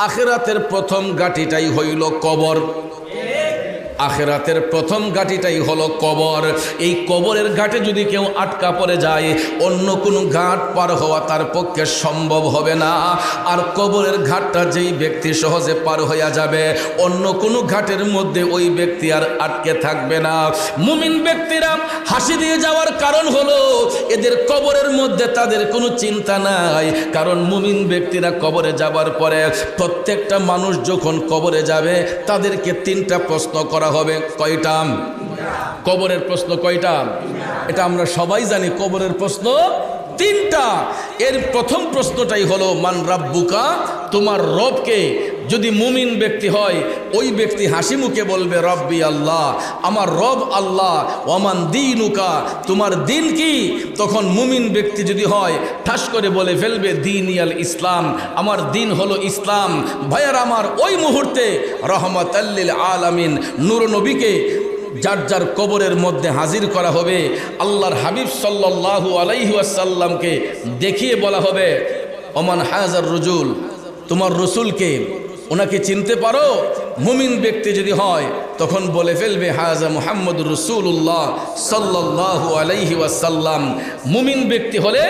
আখিরাতের প্রথম ঘাঁটিটাই হইল কবর। আখিরাতের প্রথম ঘাঁটিটাই হলো কবর। এই কবরের ঘাটে যদি কেউ আটকা পড়ে যায়, অন্য কোনো ঘাট পার হওয়া তার পক্ষে সম্ভব হবে না। আর কবরের ঘাটটা যেই ব্যক্তি সহজে পার হইয়া যাবে, অন্য কোনো ঘাটের মধ্যে ওই ব্যক্তি আর আটকে থাকবে না। মুমিন ব্যক্তিরা হাসি দিয়ে যাওয়ার কারণ হলো এদের কবরের মধ্যে তাদের কোনো চিন্তা নাই। কারণ মুমিন ব্যক্তিরা কবরে যাবার পরে প্রত্যেকটা মানুষ যখন কবরে যাবে তাদেরকে তিনটা প্রশ্ন করা হবে। কয়টা? কবরের প্রশ্ন কয়টা? এটা আমরা সবাই জানি, কবরের প্রশ্ন তিনটা। এর প্রথম প্রশ্নটাই হলো মান রাব্বুকা, তোমার রবকে। যদি মুমিন ব্যক্তি হয় ওই ব্যক্তি হাসি মুখে বলবে রব্বি আল্লাহ, আমার রব আল্লাহ। ওমান দীনুকা, তোমার দিন কি? তখন মুমিন ব্যক্তি যদি হয় ঠাস করে বলে ফেলবে দীনিয়াল ইসলাম, আমার দিন হলো ইসলাম। ভাইয়ার আমার, ওই মুহূর্তে রহমাতাল লিল আলামিন নূর নবীকে যার যার কবরের মধ্যে হাজির করা হবে। আল্লাহর হাবিব সাল্লাল্লাহু আলাইহি ওয়াসাল্লামকে দেখিয়ে বলা হবে ওমান হাজার রুজুল, তোমার রসুলকে, ওনাকে চিনতে পারো? মুমিন ব্যক্তি যদি হয় তখন বলে ফেলবে হাজা মুহাম্মদুর রাসূলুল্লাহ সাল্লাল্লাহু আলাইহি ওয়াসাল্লাম। মুমিন ব্যক্তি হলে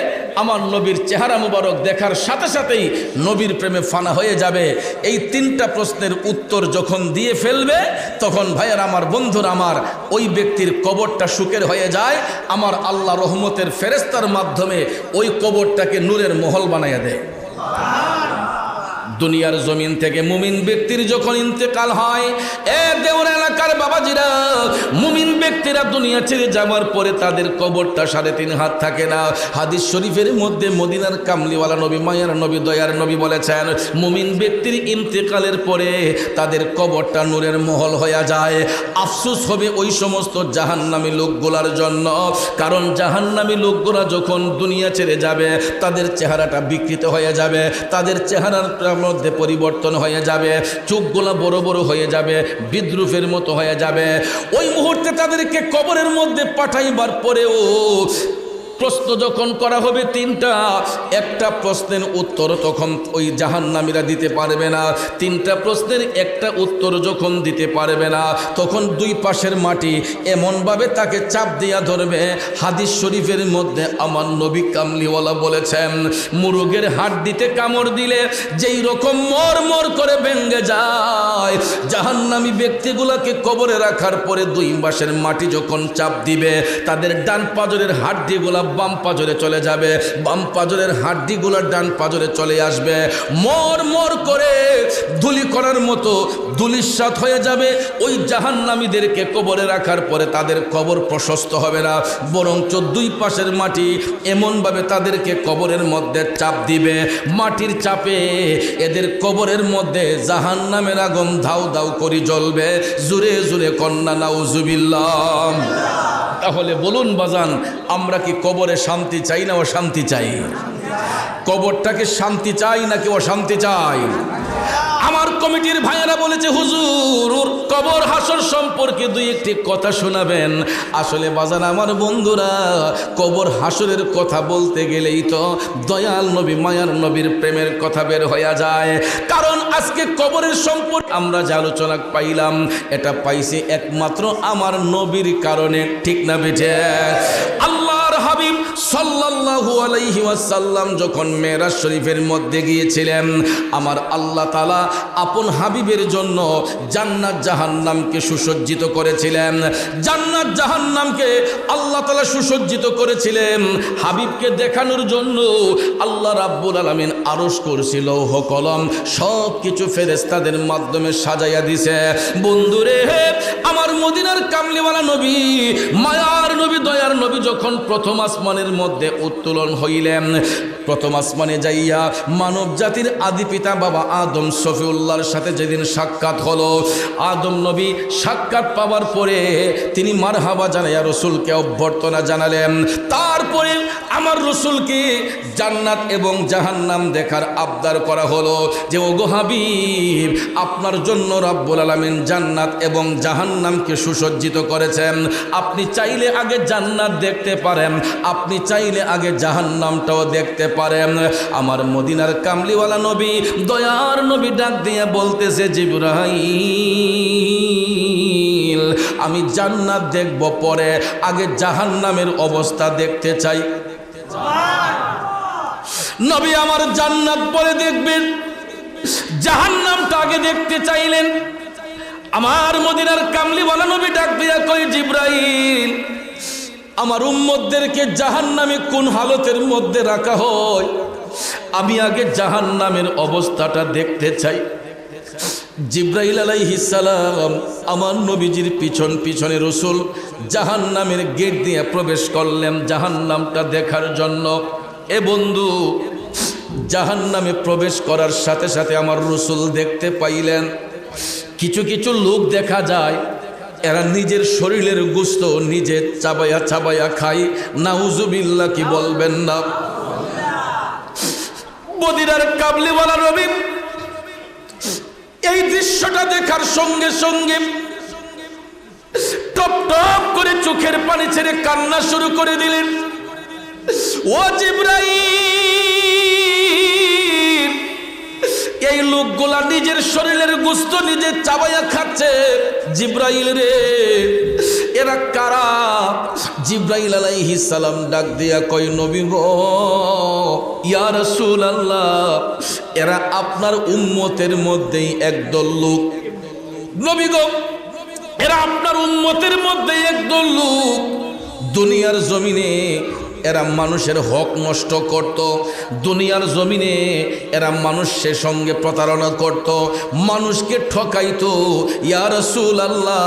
আমার নবীর চেহারা মুবারক দেখার সাথে সাথেই নবীর প্রেমে ফানা হয়ে যাবে। এই তিনটা প্রশ্নের উত্তর যখন দিয়ে ফেলবে তখন ভাইয়ার আমার, বন্ধুর আমার, ওই ব্যক্তির কবরটা সুখের হয়ে যায়। আমার আল্লাহ রহমতের ফেরেশতার মাধ্যমে ওই কবরটাকে নূরের মহল বানাইয়া দেয়। দুনিয়ার জমিন থেকে মুমিন ব্যক্তির যখন ইন্তেকাল হয়, এ দেওয়ার এলাকার বাবাজিরা, মুমিন ব্যক্তিরা দুনিয়া ছেড়ে যাওয়ার পরে তাদের কবরটা 3.5 হাত থাকে না। হাদিস শরীফের মধ্যে মদিনার কামলিওয়ালা নবী, মায়ার নবী, দয়ার নবী বলেছেন মুমিন ব্যক্তির ইন্তেকালের পরে তাদের কবরটা নূরের মহল হয়ে যায়। আফসোস হবে ওই সমস্ত জাহান্নামী লোকগুলার জন্য, কারণ জাহান্নামী লোকগুলা যখন দুনিয়া ছেড়ে যাবে তাদের চেহারাটা বিকৃত হয়ে যাবে, তাদের চেহারার মধ্যে পরিবর্তন হয়ে যাবে, চোখগুলা বড় বড় হয়ে যাবে, বিদ্রুপের মতো হয়ে যাবে। ওই মুহূর্তে তাদেরকে কবরের মধ্যে পাঠাইবার পরেও প্রশ্ন যখন করা হবে তিনটা, একটা প্রশ্নের উত্তর তখন ওই জাহান্নামীরা দিতে পারবে না। তিনটা প্রশ্নের একটা উত্তর যখন দিতে পারবে না তখন দুই পাশের মাটি এমনভাবে তাকে চাপ দিয়া ধরবে। হাদিস শরীফের মধ্যে আমার নবী কামলিওয়ালা বলেছেন মুরগের হাড্ডিতে কামড় দিলে যেই রকম মর মর করে ভেঙে যায়, জাহান্নামী ব্যক্তিগুলাকে কবরে রাখার পরে দুই পাশের মাটি যখন চাপ দিবে তাদের ডান পাজরের হাড্ডিগুলা বাম পাজরে চলে যাবে, বাম পাজরের হাড্ডিগুলো ডান পাজরে চলে আসবে। মর মর করে ধুলি করার মতো ধুলিসাৎ হয়ে যাবে। ওই জাহান্নামীদেরকে কবরে রাখার পরে তাদের কবর প্রশস্ত হবে না, বরঞ্চ দুই পাশের মাটি এমনভাবে তাদেরকে কবরের মধ্যে চাপ দিবে, মাটির চাপে এদের কবরের মধ্যে জাহান্নামের আগুন ধাউ ধাউ করে জ্বলবে। জুরে জুরে কন্যা নাউজুবিল্লাহ। তাহলে বলুন বাজান, আমরা কি কবরে শান্তি চাই না অশান্তি চাই? কবরটাকে শান্তি চাই নাকি অশান্তি চাই? আমার কমিটির ভাইয়েরা বলেছে হুজুর কবর হাসর সম্পর্কে দুই একটি কথা শোনাবেন। আসলে বাজান আমার বন্ধুরা, কবর হাসরের কথা বলতে গেলেই তো দয়াল নবী মায়ার নবীর প্রেমের কথা বের হয়ে যায়। কারণ আজকে কবরের সম্পর্কে আমরা যে আলোচনা পাইলাম এটা পাইছি একমাত্র আমার নবীর কারণে, ঠিক না বেঠে? আল্লাহর হাবিব সাল্লাল্লাহু আলাইহি ওয়াসাল্লাম যখন মেরাজ শরীফের মধ্যে গিয়েছিলেন, আমার আল্লাহ তাআলা আপন হাবিবের জন্য জান্নাত জাহান্নামকে সুসজ্জিত করেছিলেন। জান্নাত জাহান্নামকে আল্লাহ তাআলা সুসজ্জিত করেছিলেন হাবিবকে দেখানোর জন্য। আল্লাহ রাব্বুল আলামিন আরশ কুরসি লৌহ কলম সব কিছু ফেরেশতাদের মাধ্যমে সাজাইয়া দিছে। বন্ধুরে, আমার মদিনার কামলিওয়ালা নবী, মায়ার নবী, দয়ার নবী যখন প্রথম আসমানের মধ্যে উত্তোলন হইলেন, প্রথম আসমানে যাইয়া মানব জাতির আদি পিতা বাবা আদম শফিউল্লাহর সাথে যেদিন সাক্ষাৎ হলো, আদম নবী সাক্ষাৎ পাওয়ার পরে তিনি মারহাবা জানাইয়া রসুলকে অভ্যর্থনা জানালেন। তারপরে আমার রসুলকে জান্নাত এবং জাহান্নাম দেখার আবদার করা হলো যে ওগো হাবিব, আপনার জন্য রব্বুল আলামিন জান্নাত এবং জাহান্নামকে সুসজ্জিত করেছেন। আপনি চাইলে আগে জান্নাত দেখতে পারেন, আপনি চাইলে আগে জাহান্নামটাও দেখতে পারে। আমার মদিনার কামলিওয়ালা নবী, দয়ার নবী ডাক দিয়ে বলতেছে, জিবরাইল, আমি জান্নাত দেখব, পরে আগে জাহান্নামের অবস্থা দেখতে চাই। নবী আমার জান্নাত পরে দেখবেন, জাহান্নামটা আগে দেখতে চাইলেন। আমার মদিনার কামলিওয়ালা নবী ডাক দিয়া কই, জিবরাইল, আমার উম্মতদেরকে জাহান্নামে কোন হালতের মধ্যে রাখা হয়, আমি আগে জাহান্নামের অবস্থাটা দেখতে চাই। জিবরাইল আলাইহিস সালাম আমার নবীজির পিছন পিছনে রাসূল জাহান্নামের গেট দিয়ে প্রবেশ করলেন জাহান্নামটা দেখার জন্য। এ বন্ধু, জাহান্নামে প্রবেশ করার সাথে সাথে আমার রাসূল দেখতে পাইলেন কিছু কিছু লোক দেখা যায়, এরা নিজের শরীরের গোশত নিজে চাবায়া চাবায়া খায়। নাউজুবিল্লাহ, কি বলবেন না? মদিনার কামলিওয়ালা নবী এই দৃশ্যটা দেখার সঙ্গে সঙ্গে টপ টপ করে চোখের পানি ছেড়ে কান্না শুরু করে দিলেন। ও জিবরাইল, এই লোকগুলা নিজের শরীরের গোশত নিজে চাবায়া খাচ্ছে। জিবরাইল রে, এরা কারা? জিবরাইল আলাইহিস সালাম ডাক দিয়া কয়, নবী গো, ইয়া রাসূলুল্লাহ, এরা আপনার উম্মতের মধ্যেই একদল লোক। নবী গো, এরা আপনার উম্মতের মধ্যেই একদল লোক। দুনিয়ার জমিনে এরা মানুষের হক নষ্ট করত, দুনিয়ার জমিনে এরা মানুষের সঙ্গে প্রতারণা করত, মানুষকে ঠকাইতো। ইয়া রাসূলুল্লাহ,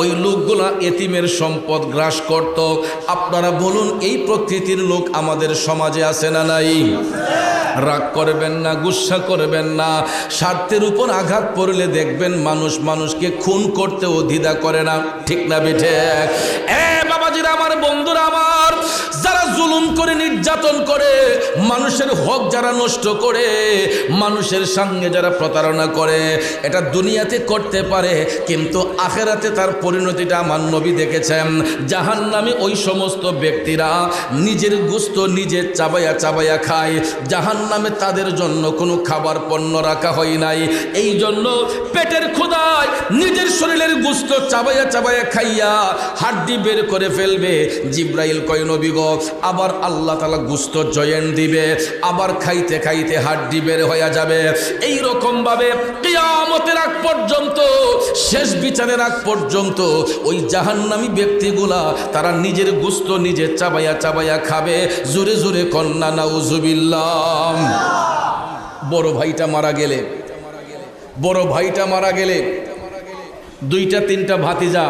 ওই লোকগুলা এতিমের সম্পদ গ্রাস করত। আপনারা বলুন, এই প্রকৃতির লোক আমাদের সমাজে আছে না নাই? রাগ করবেন না, গুসা করবেন না। স্বার্থের উপর আঘাত পড়লে দেখবেন মানুষ মানুষকে খুন করতেও দ্বিধা করে না, ঠিক না বেঠে? বাবাজিরা আমার, বন্ধুরা আমার, যারা জুলুম করে, নির্যাতন করে, মানুষের হক যারা নষ্ট করে, মানুষের সঙ্গে যারা প্রতারণা করে, এটা দুনিয়াতে করতে পারে, কিন্তু আখেরাতে তার পরিণতিটা আমার নবী দেখেছেন। জাহান্নামে ওই সমস্ত ব্যক্তিরা নিজের গোশত নিজে চাবায়া চাবায়া খায়। জাহান্নামে তাদের জন্য কোনো খাবার পণ্য রাখা হয় নাই। এই জন্য পেটের ক্ষুধায় নিজের শরীরের গোশত চাবায়া চাবায়া খাইয়া হাড্ডি বের করে ফেলবে। জিবরাইল কয়, নবী গো, আবার আল্লাহ তাআলা গোশত জয়েন দিবে, আবার খাইতে খাইতে হাড্ডি বের হয়ে যাবে। এই রকম ভাবে কিয়ামতের আগ পর্যন্ত, শেষ বিচারের আগ পর্যন্ত ওই জাহান্নামী ব্যক্তিগুলা তারা নিজের গোশত নিজে চাবায়া চাবায়া খাবে। জোরে জোরে কন্না নাউজুবিল্লাহ। বড় ভাইটা মারা গেলে, বড় ভাইটা মারা গেলে দুইটা তিনটা ভাতিজা,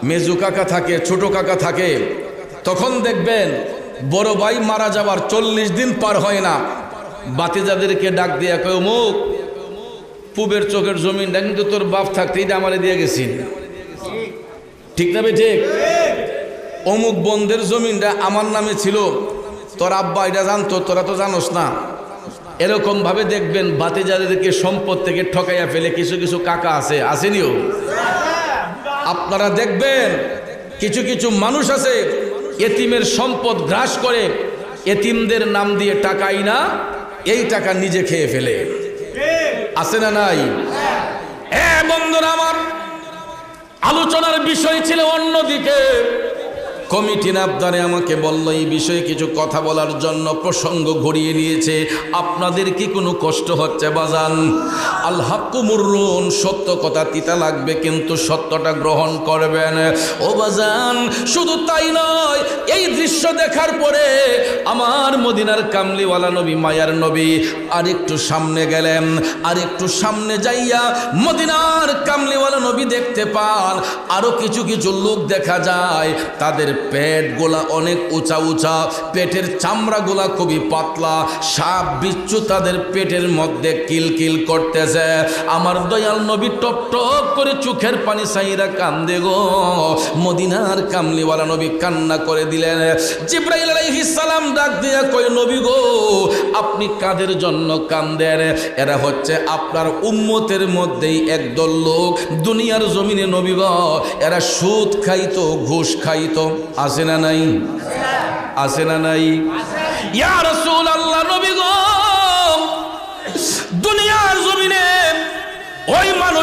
মেজু কাকা থাকে, ছোট কাকা থাকে, তখন দেখবেন বড় ভাই মারা যাবার 40 দিন পার হয় না, ভাতিজাদেরকে ডাক দিয়া কয়, অমুক পুবের চোখের জমিনটা কিন্তু তোর বাপ থাকতে এটা আমারে দিয়ে গেছি, ঠিক না ভাই? ঠিক। অমুক বন্ধের জমিনটা আমার নামে ছিল, তোর আব্বা এটা জানতো, তোরা তো জানোস না। এরকম ভাবে দেখবেন ভাতিজাদেরকে সম্পদ থেকে ঠকাইয়া ফেলে কিছু কিছু কাকা আছে, আসেনিও? আপনারা দেখবেন কিছু কিছু মানুষ আছে এতিমের সম্পদ গ্রাস করে, এতিমদের নাম দিয়ে টাকাই না, এই টাকা নিজে খেয়ে ফেলে, আছে না নাই? বন্ধুরা আমার, আলোচনার বিষয় ছিল অন্যদিকে। কমিটির আবদারে আমাকে বলল এই বিষয়ে কিছু কথা বলার জন্য, প্রসঙ্গ ঘুরিয়ে নিয়েছে। আপনাদের কি কোনো কষ্ট হচ্ছে বাজান? আল হাক্কু মুররুন, সত্য কথা তিতা লাগবে, কিন্তু সত্যটা গ্রহণ করবেন। ও বাজান, শুধু তাই নয়, এই দৃশ্য দেখার পরে আমার মদিনার কামলিওয়ালা নবী, মায়ার নবী আরেকটু সামনে গেলেন। আরেকটু সামনে যাইয়া মদিনার কামলিওয়ালা নবী দেখতে পান আরো কিছু কিছু লোক দেখা যায়, তাদের পেট গোলা অনেক উঁচা উঁচা, পেটের চামড়া গোলা খুবই পাতলা, সাপ বিচ্ছু তাদের পেটের মধ্যে কিলকিল করতেছে। আমার দয়াল নবী টপ টপ করে চোখের পানি সাইরা কান্দে গো। মদিনার কামলিওয়ালা নবী কান্না করে দিলেন। জিবরাইল আলাইহিস সালাম ডাক দিয়া কয়, নবী গো, আপনি কাদের জন্য কান্দেন? এরা হচ্ছে আপনার উম্মতের মধ্যেই একদল লোক, দুনিয়ার জমিনে নবী গো, এরা সুদ খাইতো, ঘুষ খাইতো, আছে না নাই? আছে না নাই? ইয়া রাসূলুল্লাহ,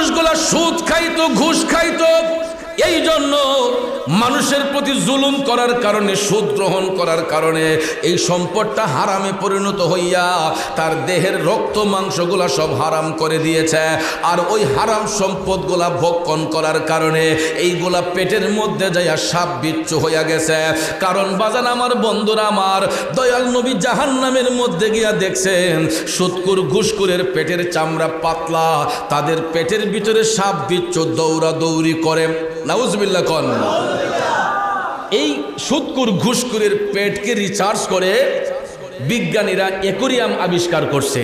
মানুষগুলা সুদ খাইতো, ঘুষ খাইতো, এই জন্য মানুষের প্রতি জুলুম করার কারণে, সুদ গ্রহণ করার কারণে এই সম্পদটা হারামে পরিণত হইয়া তার দেহের রক্ত মাংসগুলা সব হারাম করে দিয়েছে। আর ওই হারাম সম্পদগুলা ভক্ষণ করার কারণে এইগুলা পেটের মধ্যে যাইয়া সাপ বিচ্ছু হইয়া গেছে। কারণ বাজান আমার, বন্ধুরা আমার, দয়াল নবী জাহান্নামের মধ্যে গিয়া দেখছেন সুদকুর ঘুষকুরের পেটের চামড়া পাতলা, তাদের পেটের ভিতরে সাপ বিচ্ছু দৌড়াদৌড়ি করে। নাউজুবিল্লাহ কোন। এই সুদকুর ঘুষকুরের পেটকে রিচার্জ করে বিজ্ঞানীরা অ্যাকোরিয়াম আবিষ্কার করছে।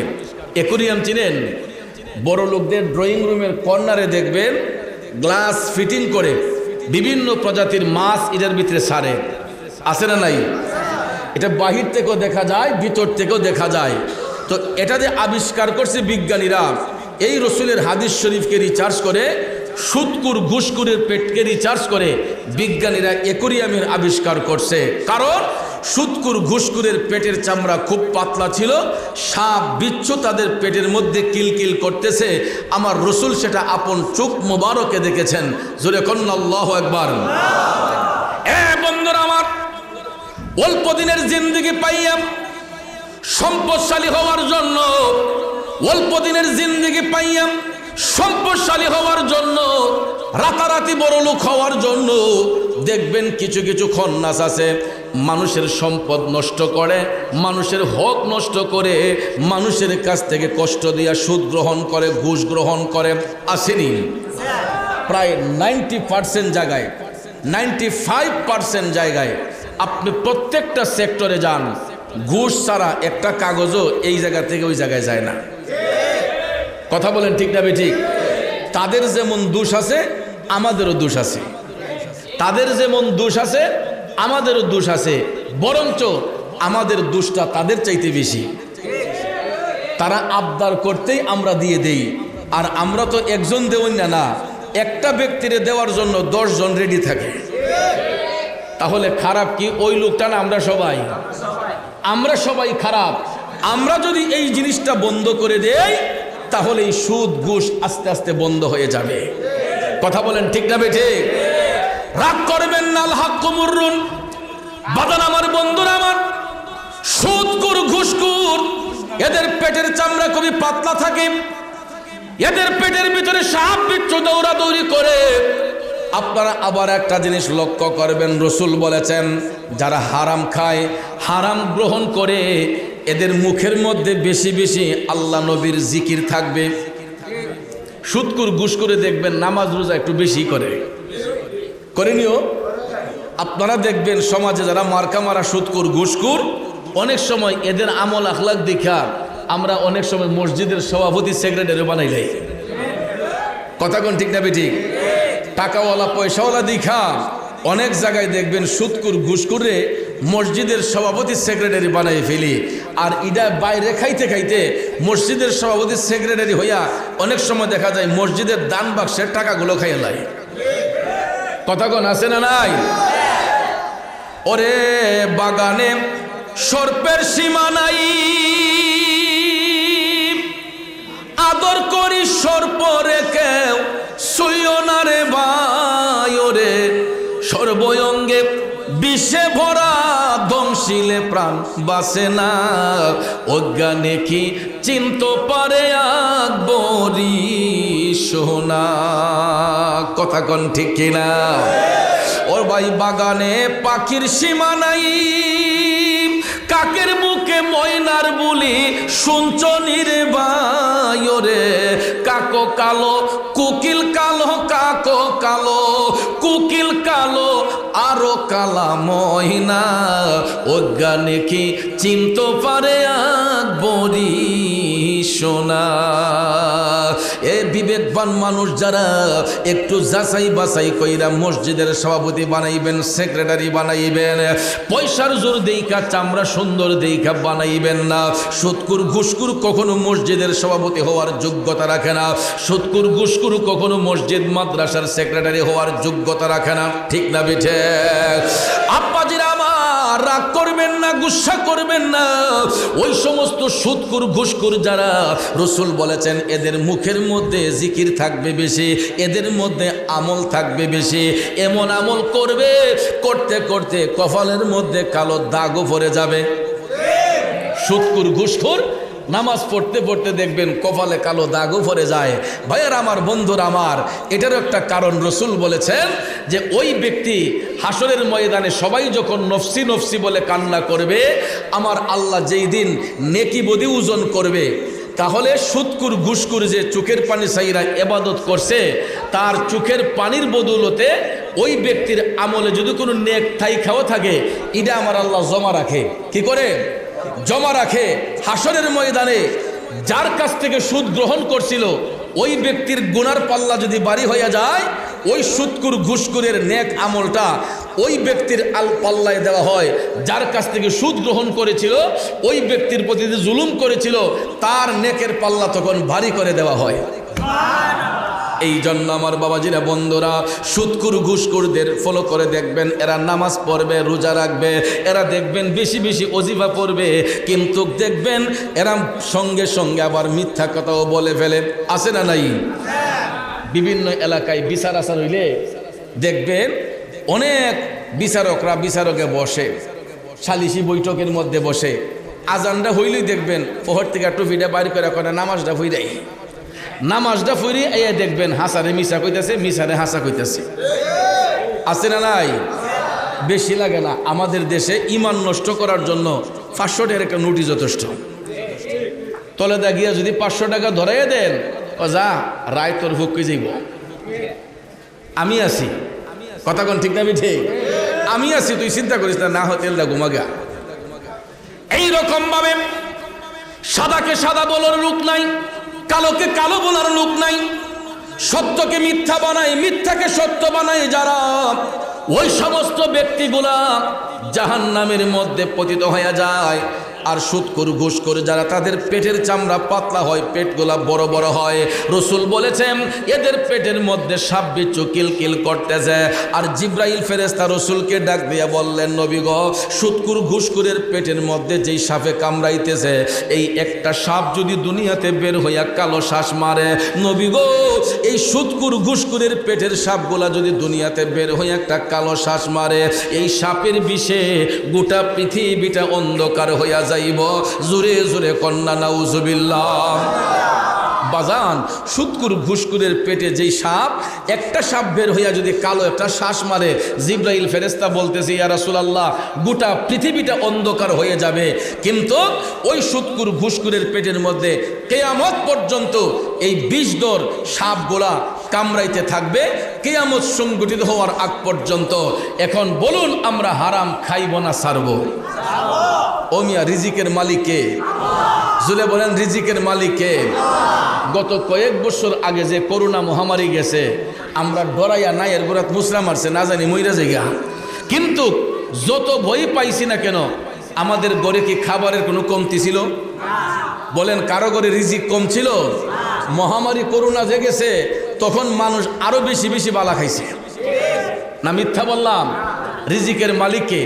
অ্যাকোরিয়াম চিনেন? বড় লোকদের ড্রয়িং রুমের কর্নারে দেখবেন গ্লাস ফিটিং করে বিভিন্ন প্রজাতির মাছ এটার ভিতরে ছাড়ে, আছে না নাই? এটা বাহির থেকেও দেখা যায়, ভিতর থেকেও দেখা যায়। তো এটা যে আবিষ্কার করছে বিজ্ঞানীরা, এই রসুলের হাদিস শরীফকে রিচার্জ করে, সুদকুর ঘুষকুরের পেটকে রিচার্জ করে বিজ্ঞানীরা অ্যাকোরিয়ামের আবিষ্কার করছে। কারণ সুদকুর ঘুষকুরের পেটের চামড়া খুব পাতলা ছিল, সাপ বিচ্ছু তাদের পেটের মধ্যে কিলকিল করতেছে। আমার রসুল সেটা আপন চোখ মোবারকে দেখেছেন। জোরে কন্না আল্লাহু আকবার। বন্ধুরা আমার, অল্প দিনের জিন্দেগি পাইয়া সম্পদশালী হওয়ার জন্য, অল্প দিনের জিন্দেগি পাইয়া সম্পদশালী হওয়ার জন্য, রাতারাতি বড় লোক হওয়ার জন্য দেখবেন কিছু কিছু খন্নাস আছে মানুষের সম্পদ নষ্ট করে, মানুষের হক নষ্ট করে, মানুষের কাছ থেকে কষ্ট দিয়া সুদ গ্রহণ করে, ঘুষ গ্রহণ করে। আসেনি? প্রায় 90% জায়গায়, 95% জায়গায় আপনি প্রত্যেকটা সেক্টরে যান, ঘুষ ছাড়া একটা কাগজও এই জায়গা থেকে ওই জায়গায় যায় না। কথা বলেন ঠিক না বেঠিক? তাদের যেমন দোষ আছে আমাদেরও দোষ আছে, তাদের যেমন দোষ আছে আমাদেরও দোষ আছে, বরঞ্চ আমাদের দোষটা তাদের চাইতে বেশি। তারা আবদার করতেই আমরা দিয়ে দেই, আর আমরা তো একজন দেওয়াই না, একটা ব্যক্তিরে দেওয়ার জন্য 10 জন রেডি থাকে। তাহলে খারাপ কি ওই লোকটা না আমরা সবাই? আমরা সবাই খারাপ। আমরা যদি এই জিনিসটা বন্ধ করে দেই তাহলে এই সুদ ঘুষ আস্তে আস্তে বন্ধ হয়ে যাবে। কথা বলেন ঠিক না বেঠে? রাগ করবেন না, আল হাক্কু মুররুন। বাদান আমার, বন্ধুরা আমার, সুদখোর ঘুষখোর এদের পেটের চামড়া খুবই পাতলা থাকে, এদের পেটের ভিতরে সাপ বিচ্ছু দৌড়াদৌড়ি করে। আপনারা আবার একটা জিনিস লক্ষ্য করবেন, রসুল বলেছেন যারা হারাম খায়, হারাম গ্রহণ করে, এদের মুখের মধ্যে বেশি বেশি আল্লাহ নবীর জিকির থাকবে। সুদকুর ঘুষ করে দেখবেন নামাজ রোজা একটু বেশি করেনিও। আপনারা দেখবেন সমাজে যারা মার্কা মারা সুদকুর ঘুষখোর, অনেক সময় এদের আমল আখলাক দেখা আমরা অনেক সময় মসজিদের সভাপতি সেক্রেটারি বানাই দেয়। কথা কোন ঠিক না বেঠিক? টাকাওয়ালা পয়সাওয়ালা দেখা অনেক জায়গায় দেখবেন সুদকুর ঘুষখোরে মসজিদের সভাপতি সেক্রেটারি বানাই ফেলি। আর ইডা বাইরে খাইতে খাইতে মসজিদের সভাপতি সেক্রেটারি হইয়া অনেক সময় দেখা যায় মসজিদের দান বাক্সের টাকাগুলো খাইয়া লাই। কথা কোন আছে না নাই? ওরে বাগানে সর্পের সীমা নাই, আদর করি সর্প রেখে সইও না রে ভাই। ওরে সর্বঙ্গে বিষে ভরা ধ্বংসিলে প্রাণ বাসে না, অজ্ঞানে কি চিন্ত পারে আকবরী সোনা। কথা কোন ঠিক কিনা? ওর ভাই বাগানে পাখির সীমা নাই, কাকের মুখে ময়নার বুলি শুনছনি রে ভাই। ওরে কাকো কালো কুকিল কালো, কাকো কালো কুকিল কালো, আরো কালা ময়না, অজ্ঞানে কি চিন্ত পারে আকবরী সোনা। এ বিবেকবান মানুষ যারা একটু যাচাই বাছাই কইরা মসজিদের সভাপতি বানাইবেন, সেক্রেটারি বানাইবেন, পয়সার জোর দেইকা চামড়া সুন্দর দেইকা বানাইবেন না। সুদকুর ঘুষখোর কখনো মসজিদের সভাপতি হওয়ার যোগ্যতা রাখে না, সুদকুর ঘুষখোর কখনো মসজিদ মাদ্রাসার সেক্রেটারি হওয়ার যোগ্যতা রাখে না। ঠিক না বেঠে? আব্বাজিরা আমার, আর রাগ করবেন না, গুসা করবেন না। ওই সমস্ত সুদকুর ঘুষকুর যারা, রসুল বলেছেন এদের মুখের মধ্যে জিকির থাকবে বেশি, এদের মধ্যে আমল থাকবে বেশি। এমন আমল করবে, করতে করতে কপালের মধ্যে কালো দাগও পড়ে যাবে। সুদকুর ঘুষখোর নামাজ পড়তে পড়তে দেখবেন কপালে কালো দাগও পড়ে যায়। ভাইয়ের আমার, বন্ধুর আমার, এটার একটা কারণ রসুল বলেছেন যে ওই ব্যক্তি হাসরের ময়দানে সবাই যখন নফসি নফসি বলে কান্না করবে, আমার আল্লাহ যেই দিন নেকি বদি ওজন করবে, তাহলে সুদকুর ঘুষকুর যে চোখের পানি সাইরা ইবাদত করছে, তার চোখের পানির বদৌলতে ওই ব্যক্তির আমলে যদি কোনো নেক ঠাই খাওয়া থাকে, এটা আমার আল্লাহ জমা রাখে। কি করে জমা রাখে? হাসরের ময়দানে যার কাছ থেকে সুদ গ্রহণ করছিল, ওই ব্যক্তির গুনার পাল্লা যদি বাড়ি হয়ে যায়, ওই সুদকুর ঘুষকুরের নেক আমলটা ওই ব্যক্তির পাল্লায় দেওয়া হয়। যার কাছ থেকে সুদ গ্রহণ করেছিল, ওই ব্যক্তির প্রতি যে জুলুম করেছিল, তার নেকের পাল্লা তখন ভারী করে দেওয়া হয়। এই জন্য আমার বাবাজিরা, বন্ধুরা, সুদকুর ঘুষকুরদের ফলো করে দেখবেন, এরা নামাজ পড়বে, রোজা রাখবে, এরা দেখবেন বেশি বেশি ওজিফা পড়বে, কিন্তু দেখবেন এরা সঙ্গে সঙ্গে আবার মিথ্যা কথাও বলে ফেলে। আছে না নাই? বিভিন্ন এলাকায় বিচার আচার হইলে দেখবেন অনেক বিচারকরা বিচারকে বসে, সালিশি বৈঠকের মধ্যে বসে। আজানটা হইলেই দেখবেন পহর থেকে টুপিটা বাইর করে করে নামাজটা হইরাই, নামাজটা ফুরি এই দেখবেন হাসারে মিশা কইতেছে, মিশারে হাসা কইতেছে। আছে না নাই? বেশি লাগে না? আমাদের দেশে ইমান নষ্ট করার জন্য 500 টাকার একটা নোটিশ যথেষ্ট। তলে দা গিয়া যদি 500 টাকা ধরাই দেন, ও যা রায় তোর হুক্কি যাইব। আমি আছি, কথা কোন ঠিক না? ঠিক, আমি আছি, তুই চিন্তা করিস না, না হতেল না ঘুমাগা। এইরকম ভাবে সাদাকে সাদা বলার লোক নাই, কালোকে কালো বলার লোক নাই, সত্যকে মিথ্যা বানায়, মিথ্যাকে সত্য বানায় যারা, ওই সমস্ত ব্যক্তিগুলা জাহান্নামের মধ্যে পতিত হয়ে যায়। আর সুদখোর ঘুষখোর যারা, তাদের পেটের চামড়া পাতলা হয়, পেটগুলা বড় বড় হয়। রসুল বলেছেন এদের পেটের মধ্যে সাপ বিচ্ছু কিলকিল করতেছে। আর জিব্রাইল ফেরেশতা রসুলকে ডাক দিয়া বললেন, নবী গো, সুদখোর ঘুষখোরের পেটের মধ্যে যেই সাপে কামড়াইতেছে, এই একটা সাপ যদি দুনিয়াতে বের হইয়া কালো শ্বাস মারে, নবী গো, এই সুদখোর ঘুষখোরের পেটের সাপগুলা যদি দুনিয়াতে বের হইয়া একটা কালো শ্বাস মারে, এই সাপের বিষে গোটা পৃথিবীটা অন্ধকার হইয়া যায়। জোরে জোরে কন্যা নাউজুবিল্লাহ। বাজান, সুদকুর ঘুষকুরের পেটে যেই সাপ, একটা সাপ বের হইয়া যদি কালো একটা শ্বাস মারে, জিব্রাইল ফেরেশতা বলতেছে, ইয়া রাসূলুল্লাহ, গোটা পৃথিবীটা অন্ধকার হয়ে যাবে। কিন্তু ওই সুদকুর ঘুষকুরের পেটের মধ্যে কিয়ামত পর্যন্ত এই 20 দর সাপগুলা কামড়াইতে থাকবে, কিয়ামত সংগঠিত হওয়ার আগ পর্যন্ত। এখন বলুন, আমরা হারাম খাইব না ছাড়ব? ও মিয়া, রিজিকের মালিক কে? জুলে বলেন, রিজিকের মালিক কে? গত কয়েক বছর আগে যে করোনা মহামারী গেছে, আমরা ডরাইয়া নাইয়ের গোড়াত মুসরা মারছে, না জানি মইরা জায়গা। কিন্তু যত ভয় পাইছি না কেন, আমাদের ঘরে কি খাবারের কোনো কমতি ছিল? বলেন, কারো ঘরে রিজিক কম ছিল? মহামারী করোনা যে গেছে, তখন মানুষ আরো বেশি বেশি বালা খাইছে। না মিথ্যা বললাম? রিজিকের মালিককে।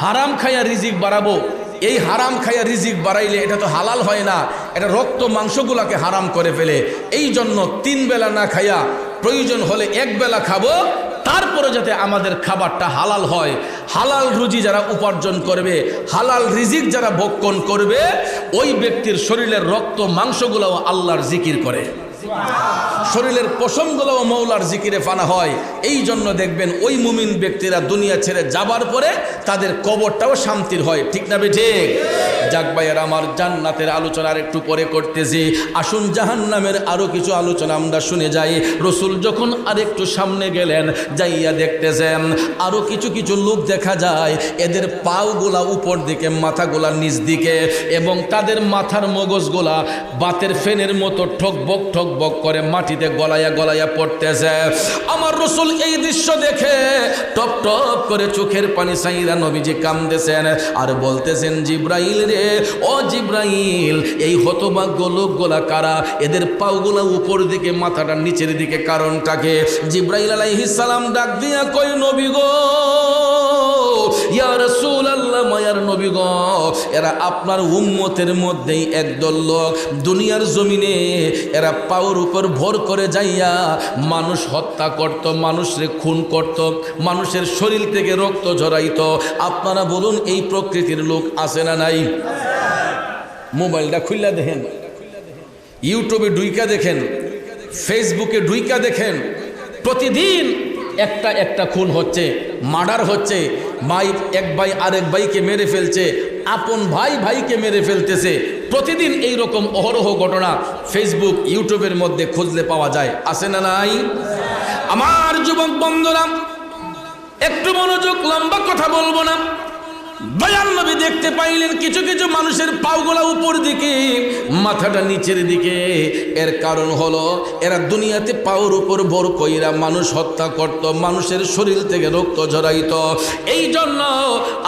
হারাম খাইয়া রিজিক বাড়াবো, এই হারাম খাইয়া রিজিক বাড়াইলে এটা তো হালাল হয় না, এটা রক্ত মাংসগুলাকে হারাম করে ফেলে। এই জন্য 3 বেলা না খাইয়া প্রয়োজন হলে 1 বেলা খাবো, তারপরে যাতে আমাদের খাবারটা হালাল হয়। হালাল রুজি যারা উপার্জন করবে, হালাল রিজিক যারা ভক্ষণ করবে, ওই ব্যক্তির শরীরের রক্ত মাংসগুলোও আল্লাহর জিকির করে, শরীরের পশমগুলোও মৌলার জিকিরে ফানা হয়। এই জন্য দেখবেন ওই মুমিন ব্যক্তিরা দুনিয়া ছেড়ে যাবার পরে তাদের কবরটাও শান্তির হয়। ঠিক না ঠিক? যাক ভাইয়ের আমার, জান্নাতের আলোচনা আর একটু পরে করতেছি, আসুন জাহান্নামের আরো কিছু আলোচনা আমরা শুনে যাই। রসুল যখন আরেকটু সামনে গেলেন, যাইয়া দেখতেছেন আরো কিছু কিছু লোক দেখা যায়, এদের পাওগুলা উপর দিকে, মাথাগুলা নিচ দিকে, এবং তাদের মাথার মগজগুলা বাতের ফেনের মতো ঠকবক ঠকবক করে মাটিতে গলাইয়া গলাইয়া পড়তেছে। আমার রসুল এই দৃশ্য দেখে টপ টপ করে চোখের পানি সাইরা নবীজি কাঁদতেছেন আর বলতেছেন, জিব্রাইল রে, ও জিব্রাইল, এই হতভাগ্য লোকগুলা কারা? এদের পাওগুলা উপর দিকে, মাথাটা নিচের দিকে, কারণটাকে? জিব্রাইল আলাইহিস সালাম ডাক দিয়া কই, নবী গো, ইয়া রাসূলুল্লাহ, মায়ার নবী গো, এরা আপনার উম্মতের মধ্যেই একদল লোক দুনিয়ার জমিনে এরা পাওয়ার উপর ভর করে যাইয়া মানুষ হত্যা করত, মানুষরে খুন করত, মানুষের শরীর থেকে রক্ত ঝরাইত। আপনারা বলুন এই প্রকৃতির লোক আছে না নাই? মোবাইলটা খুললা দেখেন, ইউটিউবে ঢুইকা দেখেন, ফেসবুকে ঢুইকা দেখেন, প্রতিদিন একটা একটা খুন হচ্ছে, মার্ডার হচ্ছে, ভাই এক ভাই আরেক ভাইকে মেরে ফেলছে, আপন ভাই ভাইকে মেরে ফেলতেছে। প্রতিদিন এই রকম অহরহ ঘটনা ফেসবুক ইউটিউবের মধ্যে খুঁজলে পাওয়া যায়, আছে না নাই? আমার যুবক বন্ধুরা, একটু মনোযোগ, লম্বা কথা বলবো না। দয়াল নবী দেখতে পাইলেন কিছু কিছু মানুষের পাওগুলা উপর দিকে, মাথাটা নিচের দিকে। এর কারণ হলো এরা দুনিয়াতে পাওর উপর ভর কইরা মানুষ হত্যা করত, মানুষের শরীর থেকে রক্ত ঝরাইত। এই জন্য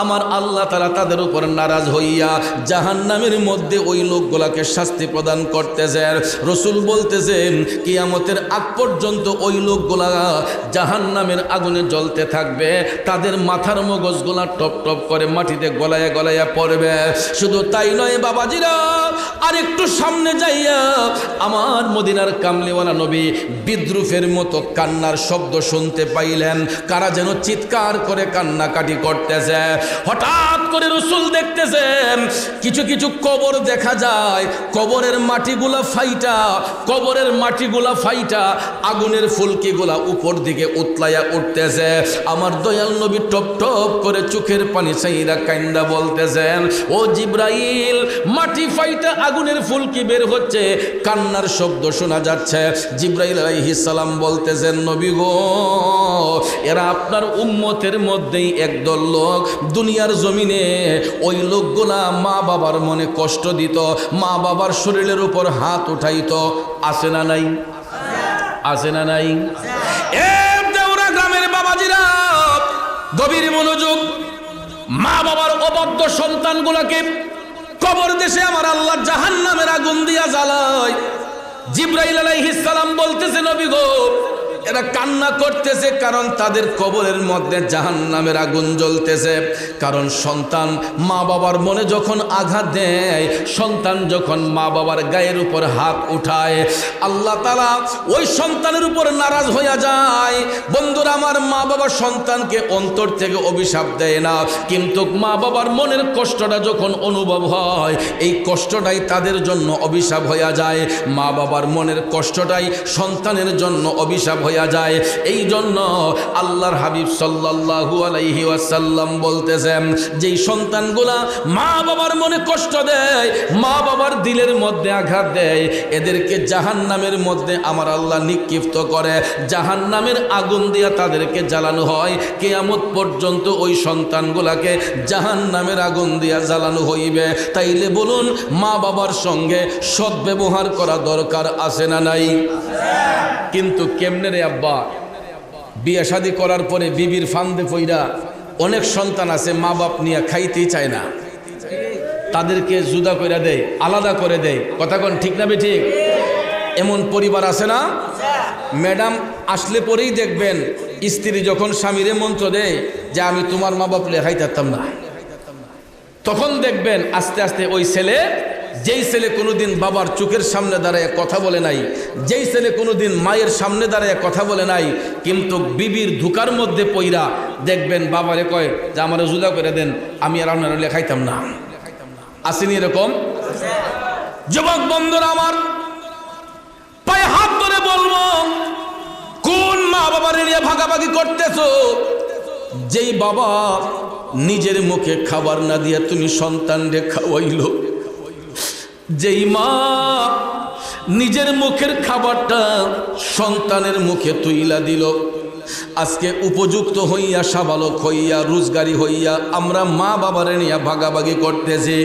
আমার আল্লাহ তাআলা তাদের উপর নারাজ হইয়া জাহান্নামের মধ্যে ওই লোকগুলাকে শাস্তি প্রদান করতেছেন। রাসূল বলতেছেন কিয়ামতের আগ পর্যন্ত ওই লোকগুলা জাহান্নামের আগুনে জ্বলতে থাকবে, তাদের মাথার মগজগুলা টপ টপ করে মাটিতে গলায়া গলায়া পড়বে। শুধু তাই নয় বাবাজিরা, আর একটু সামনে যাইয়া আমার মদিনার কামলিওয়ালা নবী বিদ্রুপের মতো কান্নার শব্দ শুনতে পাইলেন। কারা যেন চিৎকার করে কান্নাকাটি করতেছে। হঠাৎ করে রাসূল দেখতেছেন কিছু কিছু কবর দেখা যায়, কবরের মাটিগুলা ফাইটা আগুনের ফুলকিগুলা উপর দিকে উতলাইয়া উঠতেছে। আমার দয়াল নবী টপ টপ করে চোখের পানি চাইরা কান্দা বলতেছেন, ও জিব্রাইল, মাটি ফাইটা আগুনের ফুলকি বের হচ্ছে, কান্নার শব্দ শোনা যাচ্ছে। জিব্রাইল আলাইহিস সালাম বলতেছেন, নবী গো, এরা আপনার উম্মতের মধ্যেই একদল লোক দুনিয়ার জমিনে ওই লোকগুলা মা বাবার মনে কষ্ট দিত, মা বাবার শরীরের উপর হাত উঠাইত। আছে না নাই? আছে না নাই? এ দেওরা গ্রামের বাবাজিরা, গভীর মনোযোগ। মা বাবার অবাধ্য সন্তানগুলোকে কবর দেশে আমার আল্লাহ জাহান্নামের আগুন দিয়া জ্বালায়। জিব্রাইল আলাইহিস সালাম বলতেছে, নবী গো, এরা কান্না করতেছে কারণ তাদের কবরের মধ্যে জাহান্নামের আগুন জ্বলতেছে। কারণ সন্তান মা বাবার মনে যখন আঘাত দেয়, সন্তান যখন মা বাবার গায়ের উপর হাত উঠায়, আল্লাহ তাআলা ওই সন্তানের উপর নারাজ হইয়া যায়। বন্ধুরা, আমার মা বাবা সন্তানকে অন্তর থেকে অভিশাপ দেয় না, কিন্তু মা বাবার মনের কষ্টটা যখন অনুভব হয়, এই কষ্টটাই তাদের জন্য অভিশাপ হইয়া যায়। মা বাবার মনের কষ্টটাই সন্তানের জন্য অভিশাপ হইয়া যায়। এই জন্য আল্লাহর হাবিব সাল্লাল্লাহু আলাইহি ওয়াসাল্লাম বলতেছেন, যেই সন্তানগুলা মা বাবার মনে কষ্ট দেয়, মা বাবার দিলের মধ্যে আঘাত দেয়, এদেরকে জাহান্নামের মধ্যে আমার আল্লাহ নিক্ষিপ্ত করে, জাহান্নামের আগুন দিয়া তাদেরকে জ্বালানো হয়। কিয়ামত পর্যন্ত ওই সন্তানগুলাকে জাহান্নামের আগুন দিয়া জ্বালানো হইবে। তাইলে বলুন, মা বাবার সঙ্গে সদ্ব্যবহার করা দরকার আছে না নাই? কিন্তু কেমনে রে আব্বা, বিয়ে শাদী করার পরে বিবির ফান্দে পইরা অনেক সন্তান আছে মা বাপ নিয়ে খাইতেই চায় না, তাদেরকে জুদা করে দেয়, আলাদা করে দেয়। কথা কোন ঠিক না বেঠিক? এমন পরিবার আছে না? ম্যাডাম আসলে পরেই দেখবেন স্ত্রী যখন স্বামীরে মন্ত্র দেয় যে আমি তোমার মা বাপ লে খাইতাম না, তখন দেখবেন আস্তে আস্তে ওই ছেলে, যেই ছেলে কোনোদিন বাবার চোখের সামনে দাঁড়ায় কথা বলে নাই, যেই ছেলে কোনোদিন মায়ের সামনে দাঁড়ায় কথা বলে নাই, কিন্তু বিবির ধোঁকার মধ্যে পইরা দেখবেন বাবারে কয় যে আমার জুদা করে দেন, আমি আর আপনার লেখাইতাম না। আসেনি এরকম? যুবক বন্ধুরা আমার, পায়ে হাত ধরে বলবো, কোন মা বাবার নিয়ে ভাগাভাগি করতেছো? যেই বাবা নিজের মুখে খাবার না দিয়া তুমি সন্তানরে খাওয়াইলো, যেই মা নিজের মুখের খাবারটা সন্তানের মুখে তুইলা দিল, আজকে উপযুক্ত হইয়া সাবালক হইয়া রোজগারি হইয়া আমরা মা বাবারে নিয়ে ভাগাভাগি করতেছি।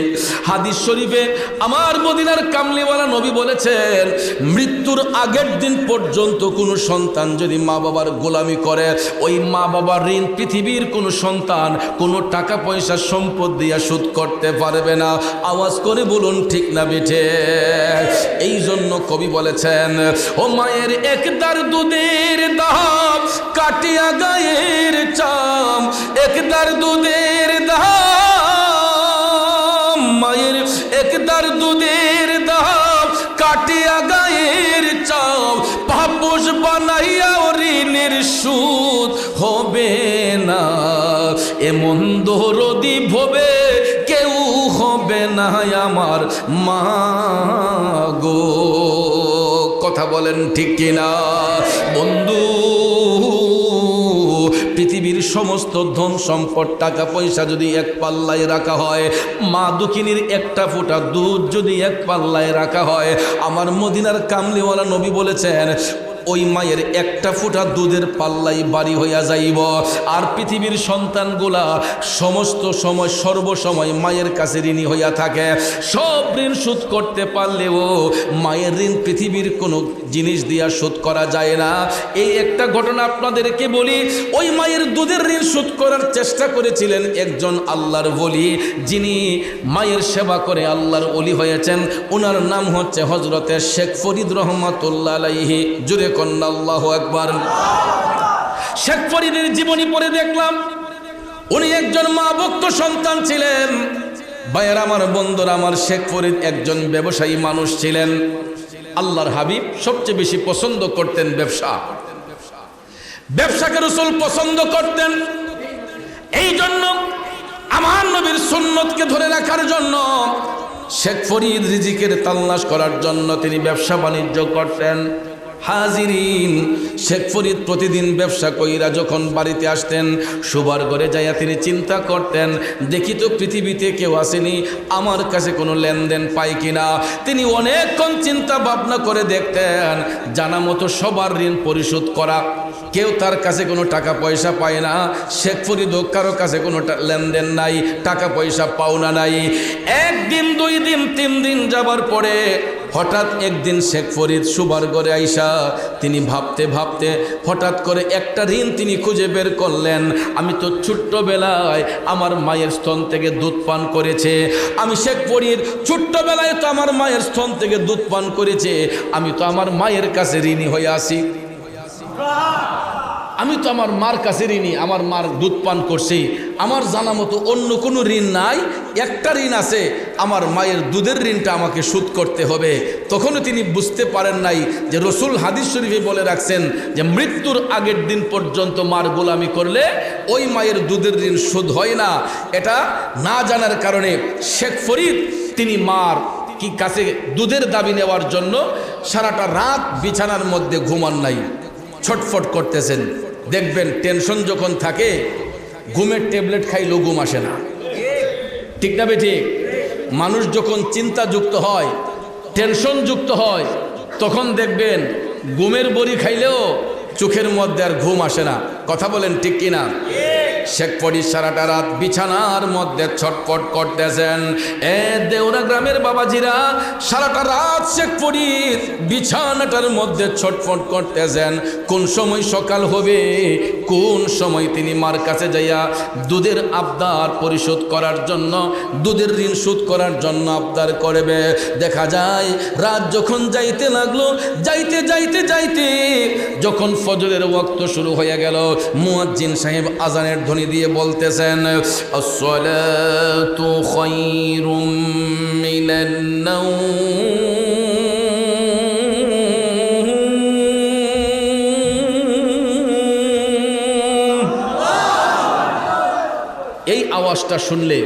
হাদিস শরীফে আমার মদিনার কামলিওয়ালা নবী বলেছেন, মৃত্যুর আগের দিন পর্যন্ত কোনো সন্তান যদি মা বাবার গোলামি করে, ওই মা বাবার ঋণ পৃথিবীর কোনো সন্তান কোনো টাকা পয়সা সম্পদ দিয়া শোধ করতে পারবে না। আওয়াজ করে বলুন ঠিক না বেঠে? এই জন্য কবি বলেছেন, ও মায়ের একদার দুধের দাম কাটিয়া গায়ের চাম, একদার দুধের দাম, মায়ের একদার দুধের দাম কাটিয়া গায়ের চাম, পাপোশ বানাইয়া ঋণের সুদ হবে না, এমন দরদি ভবে কেউ হবে না আমার মা গো। কথা বলেন ঠিক কিনা বন্ধু? পৃথিবীর সমস্ত ধন সম্পদ টাকা পয়সা যদি এক পাল্লায় রাখা হয়, মা দুঃখিনীর একটা ফোঁটা দুধ যদি এক পাল্লায় রাখা হয়, আমার মদিনার কামলিওয়ালা নবী বলেছেন ওই মায়ের একটা ফোঁটা দুধের পাল্লাই বাড়ি হইয়া যাইব। আর পৃথিবীর সন্তানগুলা সমস্ত সময় সর্বসময় মায়ের কাছে ঋণী হইয়া থাকে। সব ঋণ শোধ করতে পারলেও মায়ের ঋণ পৃথিবীর কোনো জিনিস দিয়া শোধ করা যায় না। এই একটা ঘটনা আপনাদেরকে বলি। ওই মায়ের দুধের ঋণ শোধ করার চেষ্টা করেছিলেন একজন আল্লাহর ওলি, যিনি মায়ের সেবা করে আল্লাহর ওলি হয়েছেন। ওনার নাম হচ্ছে হযরতে শেখ ফরিদ রহমাতুল্লাহ আলাইহি। জুড়ে কন্না আল্লাহু আকবার। শেখ ফরিদের জীবনী পড়ে দেখলাম উনি একজন মা ভক্ত সন্তান ছিলেন। ভাইয়ের আমার, বন্ধুরা আমার, শেখ ফরিদ একজন ব্যবসায়ী মানুষ ছিলেন। আল্লাহর হাবিব সবচেয়ে বেশি পছন্দ করতেন ব্যবসা। ব্যবসাকে রাসূল পছন্দ করতেন। এই জন্য আমার নবীর সুন্নতকে ধরে রাখার জন্য শেখ ফরিদ রিজিকের তালাশ করার জন্য তিনি ব্যবসা বাণিজ্য করতেন। হাজিরিন, শেখ ফরিদ প্রতিদিন ব্যবসা কইরা যখন বাড়িতে আসতেন, শোবার ঘরে যাইয়া তিনি চিন্তা করতেন, দেখি তো পৃথিবীতে কেউ আসেনি, আমার কাছে কোনো লেনদেন পাই কিনা। তিনি অনেকক্ষণ চিন্তা ভাবনা করে দেখতেন, জানা মতো সবার ঋণ পরিশোধ করা, কেউ তার কাছে কোনো টাকা পয়সা পায় না। শেখ ফরিদ কারো কাছে কোনো লেনদেন নাই, টাকা পয়সা পাওনা নাই। একদিন, 2 দিন, 3 দিন যাবার পরে হঠাৎ একদিন শেখ ফরিদ সুবার ঘরে আইসা তিনি ভাবতে ভাবতে হঠাৎ করে একটা ঋণ তিনি খুঁজে বের করলেন। আমি তো ছোট্টবেলায় আমার মায়ের স্তন থেকে দুধ পান করেছে, আমি শেখ ফরিদ ছোট্টবেলায় তো আমার মায়ের স্তন থেকে দুধ পান করেছে, আমি তো আমার মায়ের কাছে ঋণী হয়ে আসি, আমি তো আমার মার কাছে ঋণী, আমার মার দুধ পান করছি, আমার জানা মতো অন্য কোনো ঋণ নাই, একটা ঋণ আছে, আমার মায়ের দুধের ঋণটা আমাকে শোধ করতে হবে। তখনও তিনি বুঝতে পারেন নাই যে রসুল হাদিস শরীফে বলে রাখছেন যে মৃত্যুর আগের দিন পর্যন্ত মার গোলামি করলে ওই মায়ের দুধের ঋণ শোধ হয় না। এটা না জানার কারণে শেখ ফরিদ তিনি মার কি কাছে দুধের দাবি নেওয়ার জন্য সারাটা রাত বিছানার মধ্যে ঘুমান নাই, ছটফট করতেছেন। দেখবেন টেনশন যখন থাকে, ঘুমের ট্যাবলেট খাইলেও ঘুম আসে না, ঠিক না বেঠিক? মানুষ যখন চিন্তাযুক্ত হয়, টেনশন যুক্ত হয়, তখন দেখবেন ঘুমের বড়ি খাইলেও চোখের মধ্যে আর ঘুম আসে না। কথা বলেন ঠিক কিনা? শেখ ফরিদ সারাটা রাত বিছানার মধ্যে ছটফট করতেছেন। দেওরা গ্রামের বাবাজিরা, সারাটা রাত শেখ ফরিদ বিছানাটার মধ্যে ছটফট করতেছেন। কোন সময় সকাল হবে, কোন সময় তিনি মার কাছে যাইয়া দুধের আবদার পরিশোধ করার জন্য, দুধের ঋণ শোধ করার জন্য আবদার করবে। দেখা যায় রাত যখন যাইতে লাগলো, যাইতে যাইতে যাইতে যখন ফজরের ওয়াক্ত শুরু হয়ে গেল, মুয়াজ্জিন সাহেব আজানের ধ্বনি দিয়ে বলতেছেন, আসসালাতু খায়রুম মিনান নাওম। এই আওয়াজটা শুনলে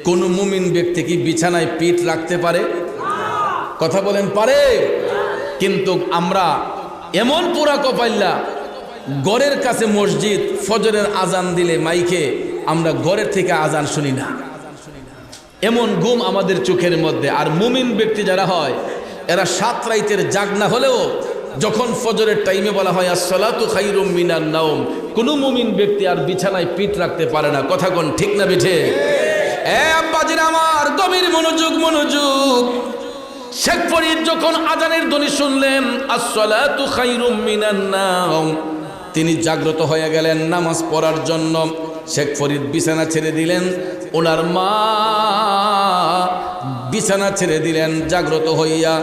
কোন মুমিন ব্যক্তি কি বিছানায় পিঠ রাখতে পারে? কথা বলেন, পারে? কিন্তু আমরা এমন পুরা কপাইল্লা, ঘরের কাছে মসজিদ, ফজরের আজান দিলে মাইকে আমরা ঘরের থেকে আজান শুনি না, এমন ঘুম আমাদের চোখের মধ্যে। আর মুমিন ব্যক্তি যারা হয়, এরা 7 রাইতের জাগ না হলেও যখন ফজরের টাইমে বলা হয় আসসালাতু খায়রুম মিনান নাওম, কোনো মুমিন ব্যক্তি আর বিছানায় পিঠ রাখতে পারে না। কথা কোন ঠিক না বিঠে? আব্বাজিরা আমার, গভীর মনোযোগ, মনোযোগ। শেখ ফরিদ যখন আজানের ধ্বনি শুনলেন আসসালাতু খায়রুম মিনান নাওম, তিনি জাগ্রত হয়ে গেলেন নামাজ পড়ার জন্য। শেখ ফরিদ বিছানা ছেড়ে দিলেন। ওনার মা বিছানা ছেড়ে দিলেন জাগ্রত হইয়া।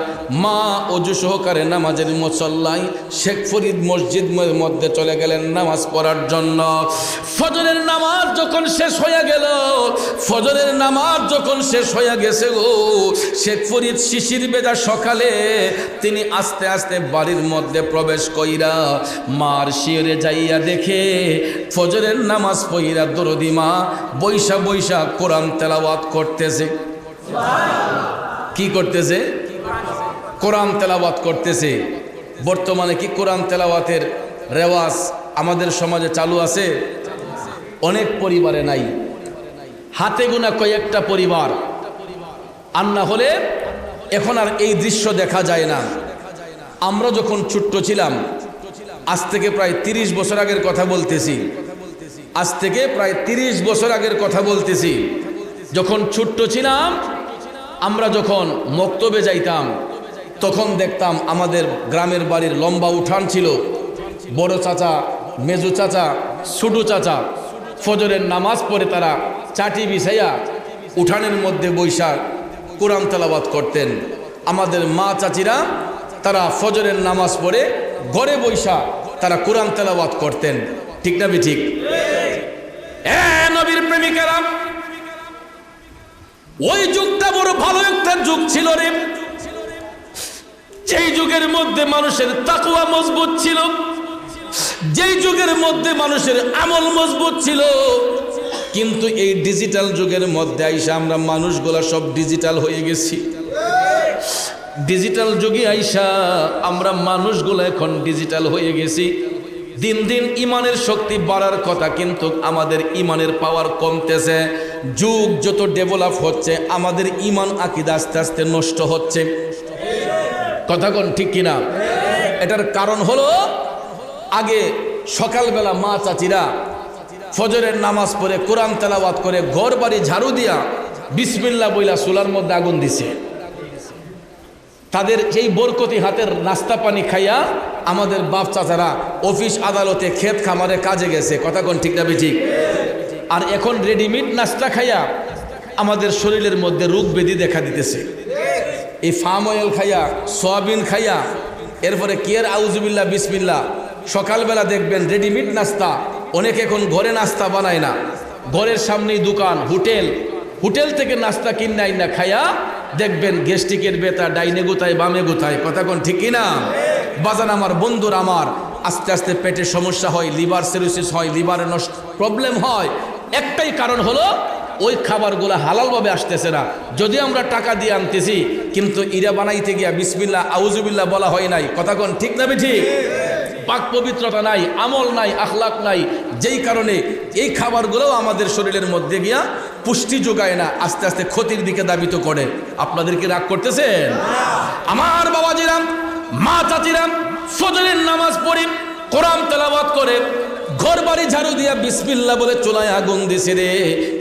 মা অজু সহকারে নামাজের মুসল্লায় শেখ ফরিদ মসজিদের মধ্যে চলে গেলেন নামাজ পড়ার জন্য। ফজরের নামাজ যখন শেষ হয়ে গেল, ফজরের নামাজ যখন শেষ হয়ে গেছে গো, শেখ ফরিদ শিশির ভেজা সকালে তিনি আস্তে আস্তে বাড়ির মধ্যে প্রবেশ কইরা মার শিয়রে যাইয়া দেখে ফজরের নামাজ পড়িয়া দরদি মা বৈশা বৈশা কোরআন তেলাওয়াত করতেছে। কি করতেছে? কোরআন তেলাওয়াত করতেছে। বর্তমানে কি কোরআন তেলাওয়াতের রেওয়াজ আমাদের সমাজে চালু আছে? অনেক পরিবারে নাই, হাতে গোনা কয়েকটা পরিবার। আর না হলে এখন আর এই দৃশ্য দেখা যায় না। আমরা যখন ছোট্ট ছিলাম, আজ থেকে প্রায় 30 বছর আগের কথা বলতেছি, আজ থেকে প্রায় 30 বছর আগের কথা বলতেছি, যখন ছোট্ট ছিলাম আমরা যখন মক্তবে যাইতাম তখন দেখতাম আমাদের গ্রামের বাড়ির লম্বা উঠান ছিল। বড় চাচা, মেজু চাচা, ছোটো চাচা ফজরের নামাজ পড়ে তারা চাটি বিছাইয়া উঠানের মধ্যে বৈশা কোরআন তেলাওয়াত করতেন। আমাদের মা চাচিরা তারা ফজরের নামাজ পড়ে ঘরে বৈশা তারা কোরআন তেলাওয়াত করতেন। ঠিক না ঠিক? নবীর প্রেমিকেরা, ওই যুগটা বড় ভালো একটা যুগ ছিল রে। যেই যুগের মধ্যে মানুষের তাকওয়া মজবুত ছিল, যেই যুগের মধ্যে মানুষের আমল মজবুত ছিল। কিন্তু এই ডিজিটাল যুগের মধ্যে আইসা আমরা মানুষগুলা সব ডিজিটাল হয়ে গেছি। ডিজিটাল যুগে আইসা আমরা মানুষগুলো এখন ডিজিটাল হয়ে গেছি। দিন দিন ইমানের শক্তি বাড়ার কথা, কিন্তু আমাদের ইমানের পাওয়ার কমতেছে। যুগ যত ডেভেলপ হচ্ছে আমাদের ইমান আকীদা আস্তে আস্তে নষ্ট হচ্ছে। কথা কোন ঠিক কিনা? এটার কারণ হলো, আগে সকালবেলা মা চাচিরা ফজরের নামাজ পড়ে কোরআন তেলাওয়াত করে ঘর বাড়ি ঝাড়ু দিয়া বিসমিল্লাহ বইলা চুলার মধ্যে আগুন দিছে। তাদের সেই বরকতি হাতের নাস্তা পানি খাইয়া আমাদের বাপ চাচারা অফিস আদালতে ক্ষেত খামারে কাজে গেছে। কথা কোন ঠিক না ঠিক? আর এখন রেডিমেড নাস্তা খাইয়া আমাদের শরীরের মধ্যে রোগ ব্যাধি দেখা দিতেছে। এই ফার্ম অয়েল খাইয়া, সয়াবিন খাইয়া, এরপরে কিয়ার আউজুবিল্লাহ বিসমিল্লাহ। সকালবেলা দেখবেন রেডিমেড নাস্তা, অনেকে এখন ঘরে নাস্তা বানায় না, ঘরের সামনেই দোকান, হোটেল থেকে নাস্তা কিনে আইনা খাইয়া দেখবেন গ্যাস্ট্রিকের ব্যথা, ডাইনে গুতায় বামে গুতায়। কথা কোন ঠিক কিনা? বাজান আমার বন্ধুর আমার আস্তে আস্তে পেটের সমস্যা হয়, লিভার সিরোসিস হয়, লিভারে নষ্ট প্রবলেম হয়। একটাই কারণ হলো ওই খাবারগুলো হালালভাবে আসতেছে না। যদি আমরা টাকা দিয়ে আনতেছি, কিন্তু ইরা বানাইতে গিয়া বিসমিল্লাহ আউজুবিল্লাহ বলা হয় নাই। কথা কোন ঠিক না ঠিক? পাক পবিত্রতা নাই, আমল নাই, আখলাক নাই, যেই কারণে এই খাবারগুলোও আমাদের শরীরের মধ্যে গিয়া পুষ্টি যোগায় না, আস্তে আস্তে ক্ষতির দিকে ধাবিত করে। আপনাদের কি রাগ করতেছেন? আমার বাবাজিরাম, মা চাচিরাম ফজরের নামাজ পড়ে কোরআন তেলাওয়াত করে ঘর বাড়ি ঝাড়ু দিয়া বিসমিল্লাহ বলে চুলায় আগুন দিছে রে।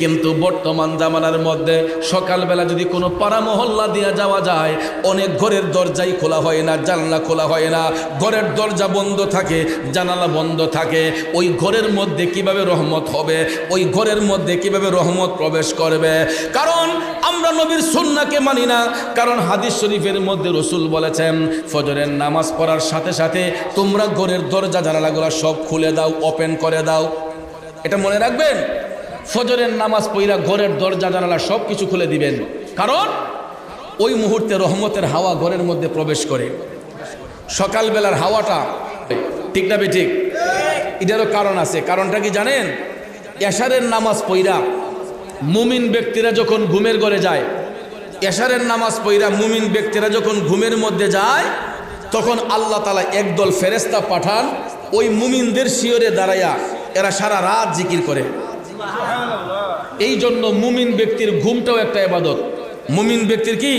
কিন্তু বর্তমান জামানার মধ্যে সকালবেলা যদি কোনো পাড়া মহল্লা দিয়া যাওয়া যায়, অনেক ঘরের দরজাই খোলা হয় না, জানলা খোলা হয় না, ঘরের দরজা বন্ধ থাকে, জানালা বন্ধ থাকে। ওই ঘরের মধ্যে কিভাবে রহমত হবে? ওই ঘরের মধ্যে কিভাবে রহমত প্রবেশ করবে? কারণ আমরা নবীর সুন্নাহকে মানি না। কারণ হাদিস শরীফের মধ্যে রাসূল বলেছেন, ফজরের নামাজ পড়ার সাথে সাথে তোমরা ঘরের দরজা জানালাগুলো সব খুলে দাও, ওপেন করে দাও। এটা মনে রাখবেন, ফজরের নামাজ পড়া ঘরের দরজা জানালা সব কিছু খুলে দিবেন। কারণ ওই মুহূর্তে রহমতের হাওয়া ঘরের মধ্যে প্রবেশ করে। সকালবেলার হাওয়াটা ঠিক না ঠিক? এটারও কারণ আছে। কারণটা কি জানেন? এশারের নামাজ পড়া মুমিন ব্যক্তিরা যখন ঘুমের ঘরে যায়, এশারের নামাজ পড়া মুমিন ব্যক্তিরা যখন ঘুমের মধ্যে যায়, তখন আল্লাহ তাআলা একদল ফেরেশতা পাঠান, ওই মুমিনদের শিয়রে দাঁড়াইয়া এরা সারা রাত জিকির করে। এই জন্য মুমিন ব্যক্তির ঘুমটাও একটা ইবাদত। মুমিন ব্যক্তির কি?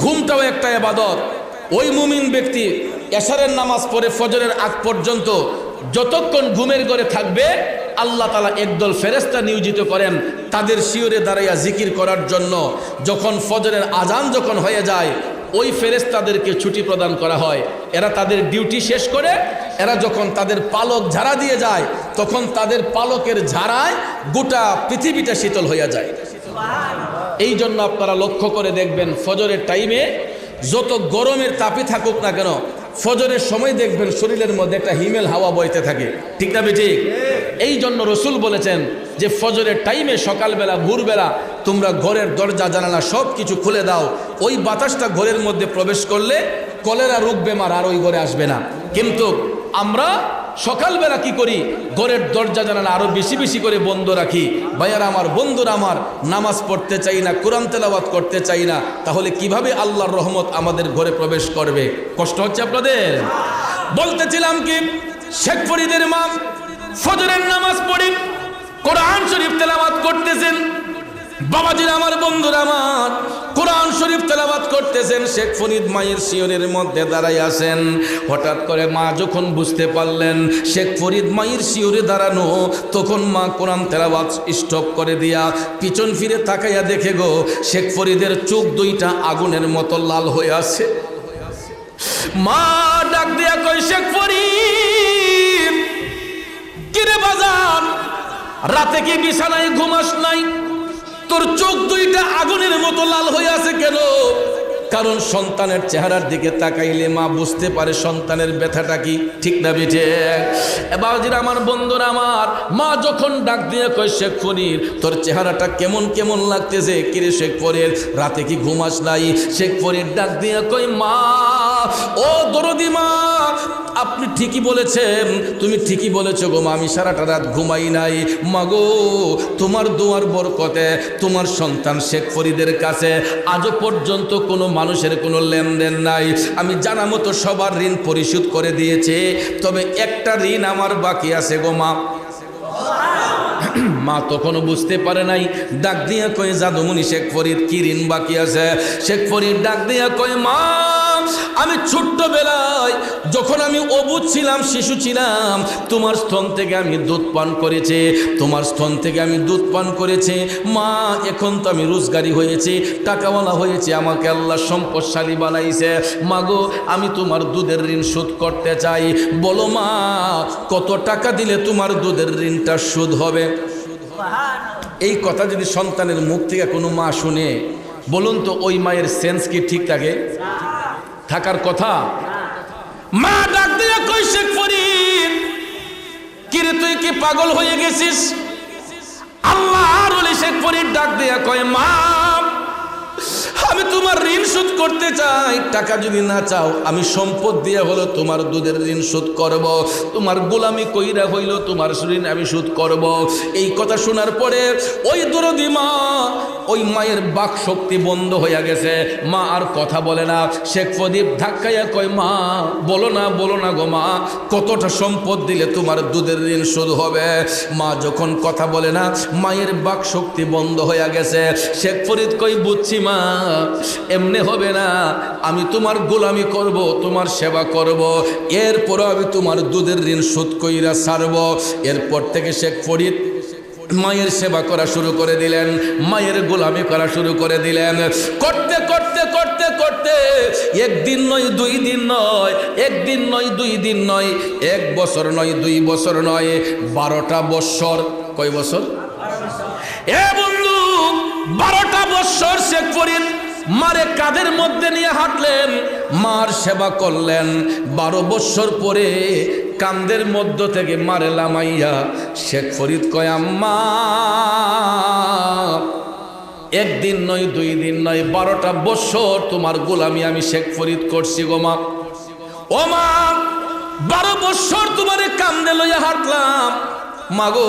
ঘুমটাও একটা ইবাদত। ওই মুমিন ব্যক্তি এশারের নামাজ পড়ে ফজরের আগ পর্যন্ত যতক্ষণ ঘুমের ঘরে থাকবে, আল্লাহ তাআলা একদল ফেরেশতা নিয়োজিত করেন তাদের শিয়রে দাঁড়াইয়া জিকির করার জন্য। যখন ফজরের আজান যখন হয়ে যায়, ওই ফেরেশতাদেরকে ছুটি প্রদান করা হয়। এরা তাদের ডিউটি শেষ করে এরা যখন তাদের পালক ঝাড়া দিয়ে যায়, তখন তাদের পালকের ঝাড়ায় গোটা পৃথিবীটা শীতল হইয়া যায়। এই জন্য আপনারা লক্ষ্য করে দেখবেন ফজরের টাইমে যত গরমের তাপই থাকুক না কেন, ফজরের সময় দেখবেন শরীরের মধ্যে একটা হিমেল হাওয়া বইতে থাকে, ঠিক না ঠিক? এই জন্য রসুল বলেছেন যে ফজরের টাইমে সকালবেলা ভোরবেলা তোমরা ঘরের দরজা জানালা সব কিছু খুলে দাও, ওই বাতাসটা ঘরের মধ্যে প্রবেশ করলে কলেরা রোগ বেমার আর ওই ঘরে আসবে না। কিন্তু আমরা সকালবেলা কি করি, ঘরের দরজা জানালা আরো বেশি বেশি করে বন্ধ রাখি। ভাইয়ারা আমার, বন্ধুরা আমার, নামাজ পড়তে চাই না, কোরআন তেলাওয়াত করতে চাই না, তাহলে কিভাবে আল্লাহর রহমত আমাদের ঘরে প্রবেশ করবে? কষ্ট হচ্ছে আপনাদের? বলতেছিলাম কি, শেখ ফরিদের মা ফজরের নামাজ পড়ি কোরআন শরীফ তেলাওয়াত করতেছেন, বাবাজিরা আমার, বন্ধুরা আমার, কোরআন শরীফ তেলাওয়াত করতেছেন। শেখ ফরিদ মায়ের শিয়রের মধ্যে দাঁড়াই আছেন। হঠাৎ করে মা যখন বুঝতে পারলেন শেখ ফরিদ মায়ের শিয়রে দাঁড়ানো, তখন মা কোরআন তেলাওয়াত স্টপ করে দিয়া পিছন ফিরে তাকাইয়া দেখে গো, শেখ ফরিদের চোখ দুইটা আগুনের মতো লাল হয়ে আছে। মা ডাক দিয়া কয়, শেখ ফরিদ, কিরে বাজান, রাতে কি বিছানায় ঘুমাস নাই? তোর চোখ দুইটা আগুনের মতো লাল হয়ে আছে কেন? কারণ সন্তানের চেহারার দিকে তাকাইলে মা বুঝতে পারে সন্তানের ব্যথাটা কি, ঠিক না বেঠে? বাবাজিরা আমার, বন্ধুরা আমার, মা যখন ডাক দিয়ে কয়, শেখ ফরিদ, তোর চেহারাটা কেমন কেমন লাগতেছে, কিরে শেখ ফরিদ, রাতে কি ঘুমাস নাই? শেখ ফরিদ ডাক দিয়ে কয়, মা, ও দরদি মা, আপনি ঠিকই বলেছেন, তুমি ঠিকই বলেছো গো মা, আমি সারাটা রাত ঘুমাই নাই। মাগো, তোমার দোয়ার বরকতে তোমার সন্তান শেখ ফরিদের কাছে আজও পর্যন্ত কোনো মানুষের কোনো লেনদেন নাই। আমি জানা মতো সবার ঋণ পরিশোধ করে দিয়েছে, তবে একটা ঋণ আমার বাকি আছে গো মা। মা তখনও বুঝতে পারে নাই। ডাক দিয়া কয়, জাদুমণি শেখ ফরিদ, কি ঋণ বাকি আছে? শেখ ফরিদ ডাক দিয়া কয়, মা, আমি ছোট্টবেলায় যখন আমি অবুঝ ছিলাম, শিশু ছিলাম, তোমার স্তন থেকে আমি দুধ পান করেছি, তোমার স্তন থেকে আমি দুধ পান করেছি। মা, এখন তো আমি রোজগারি হয়েছি, টাকাওয়ালা হয়েছি, আমাকে আল্লাহ সম্পদশালী বানাইছে। মাগো, আমি তোমার দুধের ঋণ শোধ করতে চাই। বলো মা, কত টাকা দিলে তোমার দুধের ঋণটা শোধ হবে? এই কথা যদি সন্তানের মুখ থেকে কোনো মা শুনে, বলুন তো ওই মায়ের সেন্স কি ঠিক থাকে? থাকার কথা? মা ডাক দিয়ে কই, শেখ ফরিদ, কিরে তুই কি পাগল হয়ে গেছিস? আল্লাহর ওলি শেখ ফরিদ ডাক দিয়ে কয়, মা, আমি তোমার ঋণ শোধ করতে চাই। টাকা যদি না চাও, আমি সম্পদ দিয়ে হলো তোমার দুধের ঋণ শোধ করব, তোমার গোলামি কইরা হইল তোমার ঋণ আমি শোধ করব। এই কথা শোনার পরে ওই দরদি মা, ওই মায়ের বাক শক্তি বন্ধ হয়ে গেছে। মা আর কথা বলে না। শেখ ফরিদ ধাক্কাইয়া কয়, মা, বলো না, বলো না গো মা, কতটা সম্পদ দিলে তোমার দুধের ঋণ শোধ হবে? মা যখন কথা বলে না, মায়ের বাক শক্তি বন্ধ হয়ে গেছে। শেখ ফরিদ কই, বুঝছি মা, এমনি হবে না, আমি তোমার গোলামি করব, তোমার সেবা করব, এরপরও আমি তোমার দুধের ঋণ শোধ কইরা ছাড়ব। এরপর থেকে শেখ ফরিদ মায়ের সেবা করা শুরু করে দিলেন, মায়ের গোলামি করা শুরু করে দিলেন। করতে করতে করতে করতে একদিন নয়, 2 দিন নয়, একদিন নয়, 2 দিন নয়, 1 বছর নয়, 2 বছর নয়, 12টা বছর। কয় বছর? এ বন্ধু, 12টা বছর শেখ ফরিদ মারে কাঁধের মধ্যে নিয়ে হাঁটলেন, মার সেবা করলেন। 12 বছর পরে কান্দের মধ্য থেকে মারে লামাইয়া শেখ ফরিদ কয়, আম্মা, একদিন নয়, 2 দিন নয়, 12টা বছর তোমার গোলামি আমি শেখ ফরিদ করছি গো মা। ও মা, 12 বছর তোমারে কান্দে লইয়া হাঁটলাম, মাগো,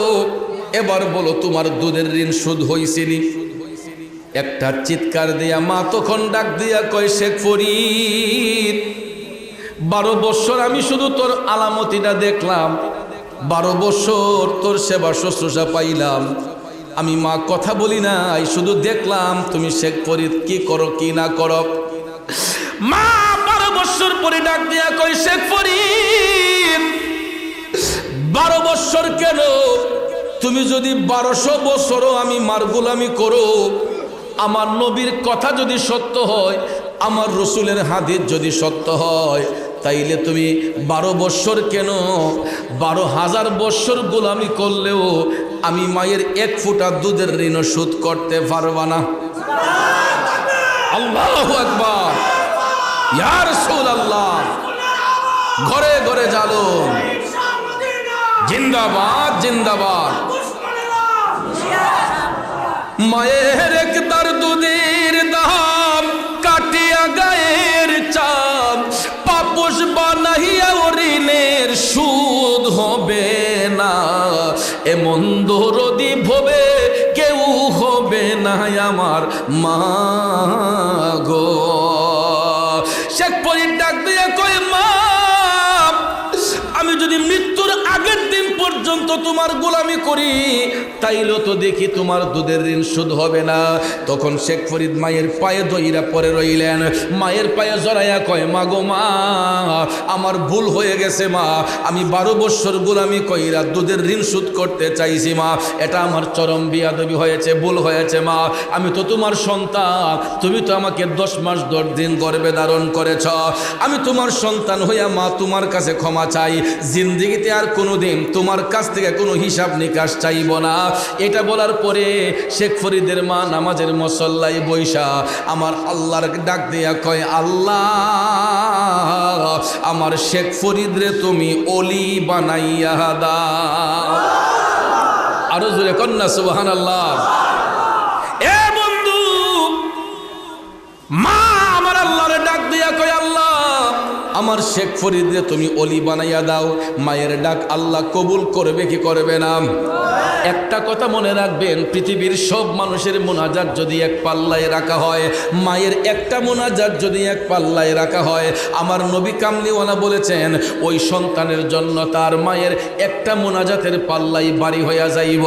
এবার বলো তোমার দুধের ঋণ শোধ হইছিনি? একটা চিৎকার দিয়া মা তখন ডাক দিয়া কয়, শেখ ফরিদ, 12 বছর আমি শুধু তোর আলামতিটা দেখলাম, 12 বছর তোর সেবা শুশ্রূষা পাইলাম, আমি মা কথা বলি নাই, শুধু দেখলাম তুমি শেখ ফরিদ কি করো কি না করো। মা 12 বছর পরে ডাক দিয়া কয়, শেখ ফরিদ, 12 বছর কেন? তুমি যদি 1200 বছরও আমি মার গোলামি করো, আমার নবীর কথা যদি সত্য হয়, আমার রসুলের হাদিস যদি সত্য হয়, তাইলে তুমি 12 বছর কেন, 12,000 বছর গোলামি করলেও আমি মায়ের 1 ফোঁটা দুধের ঋণ শোধ করতে পারবা না। আল্লাহু আকবার, ইয়া রাসূলুল্লাহ। ঘরে ঘরে জালুম, জিন্দাবাদ জিন্দাবাদ। মায়ের একদার দুধের দাম কাটিয়া গায়ের চাপ, পাপোশ বানাইয়া ঋণের সুদ হবে না, এমন দরদি ভবে কেউ হবে না আমার মা গো। শেখ ফরিদ ডাক দিয়ে কয়, মা আমি যদি মৃত্যুর আগের দিন পর্যন্ত তোমার গোলামি করি তাইলে তো দেখি তোমার দুধের ঋণ শোধ হবে না। তখন শেখ ফরিদ মায়ের পায়ে দইরা পরে রইলেন, মায়ের পায়ে জড়াইয়া কয়, মা গো মা, আমার ভুল হয়ে গেছে মা, আমি 12 বছর গোলামি কইরা দুধের ঋণ শোধ করতে চাইছি মা, এটা আমার চরম বিয়াদবি হয়েছে, ভুল হয়েছে মা, আমি তো তোমার সন্তান, তুমি তো আমাকে 10 মাস 10 দিন গর্ভে ধারণ করেছ, আমি তোমার সন্তান হইয়া মা তোমার কাছে ক্ষমা চাই, জিন্দেগিতে আর কোনোদিন তোমার কাছ থেকে কোনো হিসাব নিকাশ চাইব না। এটা বলার পরে শেখ ফরিদের মা নামাজের মুসল্লায় বৈশা আমার আল্লাহর ডাক দিয়া কয়, আল্লাহ আমার শেখ ফরিদ রে তুমি ওলি বানাইয়া দাও। আরো জোরে কন্যা সুবহানাল্লাহ। এ বন্ধু, মা আমার আল্লাহর ডাক দিয়া কয়, আল্লাহ আমার শেখ ফরিদে তুমি অলি বানাইয়া দাও। মায়ের ডাক আল্লাহ কবুল করবে কি করবে না? একটা কথা মনে রাখবেন, পৃথিবীর সব মানুষের মোনাজাত যদি এক পাল্লায় রাখা হয়, মায়ের একটা মোনাজাত যদি এক পাল্লায় রাখা হয়, আমার নবী কামলিওয়ালা বলেছেন ওই সন্তানের জন্য তার মায়ের একটা মোনাজাতের পাল্লাই বাড়ি হইয়া যাইব।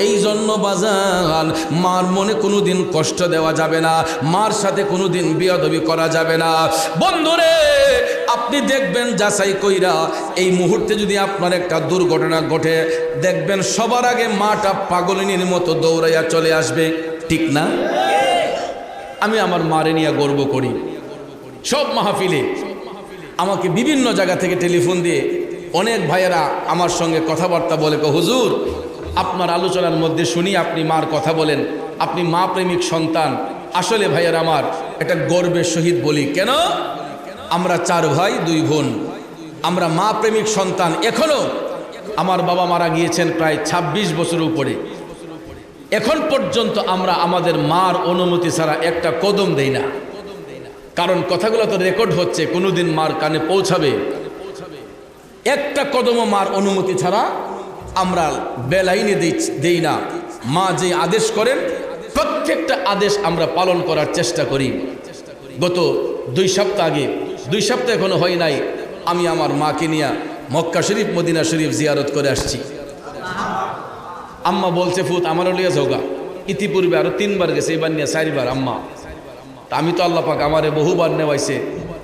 এই জন্য বাজান, মার মনে কোনোদিন কষ্ট দেওয়া যাবে না, মার সাথে কোনোদিন বিয়াদবি করা যাবে না। বন্ধুরে, আপনি দেখবেন যাচাই কইরা, এই মুহূর্তে যদি আপনার একটা দুর্ঘটনা ঘটে, দেখবেন সবার আগে মাটা পাগলিনীর মতো দৌড়াইয়া চলে আসবে, ঠিক না? আমি আমার মারে নিয়ে গর্ব করি। সব মাহফিলে আমাকে বিভিন্ন জায়গা থেকে টেলিফোন দিয়ে অনেক ভাইয়েরা আমার সঙ্গে কথাবার্তা বলে, হুজুর আপনার আলোচনার মধ্যে শুনি আপনি মার কথা বলেন, আপনি মা প্রেমিক সন্তান। আসলে ভাইয়েরা আমার একটা গর্বের সহিত বলি, কেন? আমরা 4 ভাই 2 বোন, আমরা মা প্রেমিক সন্তান। এখনো আমার বাবা মারা গিয়েছেন প্রায় 26 বছর উপরে, এখন পর্যন্ত আমরা আমাদের মার অনুমতি ছাড়া একটা কদম দেই না। কারণ কথাগুলো তো রেকর্ড হচ্ছে, কোনোদিন মার কানে পৌঁছাবে। একটা কদমও মার অনুমতি ছাড়া আমরা বেলাইনে দেই না। মা যে আদেশ করেন প্রত্যেকটা আদেশ আমরা পালন করার চেষ্টা করি। গত 2 সপ্তাহ আগে, 2 সপ্তাহ এখনো হয় নাই, আমি আমার মাকে নিয়ে মক্কা শরীফ মদিনা শরীফ জিয়ারত করে আসছি। আম্মা বলছে, ফুত আমারও লিয়া যাওগা। ইতিপূর্বে আরো 3 বার গেছে, এবার নিয়ে 4 বার আম্মা। তা আমি তো আল্লাহ পাক আমারে বহুবার নেওয়াইছে।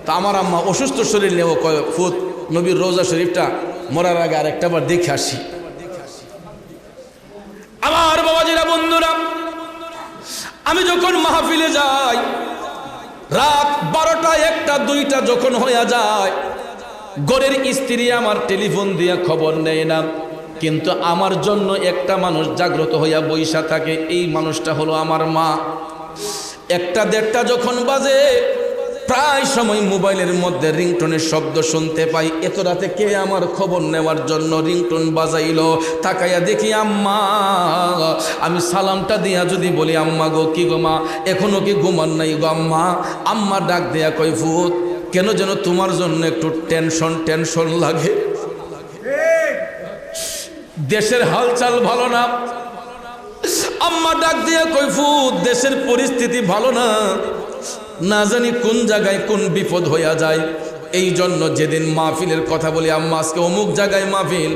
তা আমার আম্মা অসুস্থ শরীর নেব, কয় ফুত নবীর রোজা শরীফটা মরার আগে আর একটা বার দেখে আসি। আমার বাবাজিরা, বন্ধুরা, আমি যখন মাহফিলে যাই, রাত 12টা 1টা 2টা যখন হইয়া যায়, ঘরের স্ত্রী আমার টেলিফোন দিয়ে খবর নেয় না, কিন্তু আমার জন্য একটা মানুষ জাগ্রত হইয়া বইসা থাকে, এই মানুষটা হলো আমার মা। 1টা 1:30টা যখন বাজে, প্রায় সময় মোবাইলের মধ্যে রিংটোনের শব্দ শুনতে পাই। এত রাতে কে আমার খবর নেওয়ার জন্য রিংটোন বাজাইলো? তাকাইয়া দেখি আম্মা। আমি সালামটা দিয়া যদি বলি, আম্মা গো, কি গো মা, এখনো কি ঘুমান নাই গো আম্মা? আম্মা ডাক দেয়া কই, ফুত কেন যেন তোমার জন্য একটু টেনশন লাগে, দেশের হালচাল ভালো না। আম্মা ডাক দিয়া কই, ফুত দেশের পরিস্থিতি ভালো না, না জানি কোন জায়গায় কোন বিপদ হইয়া যায়। এই জন্য যেদিন মাহফিলের কথা বলি, আম্মা আজকে অমুক জায়গায় মাহফিল,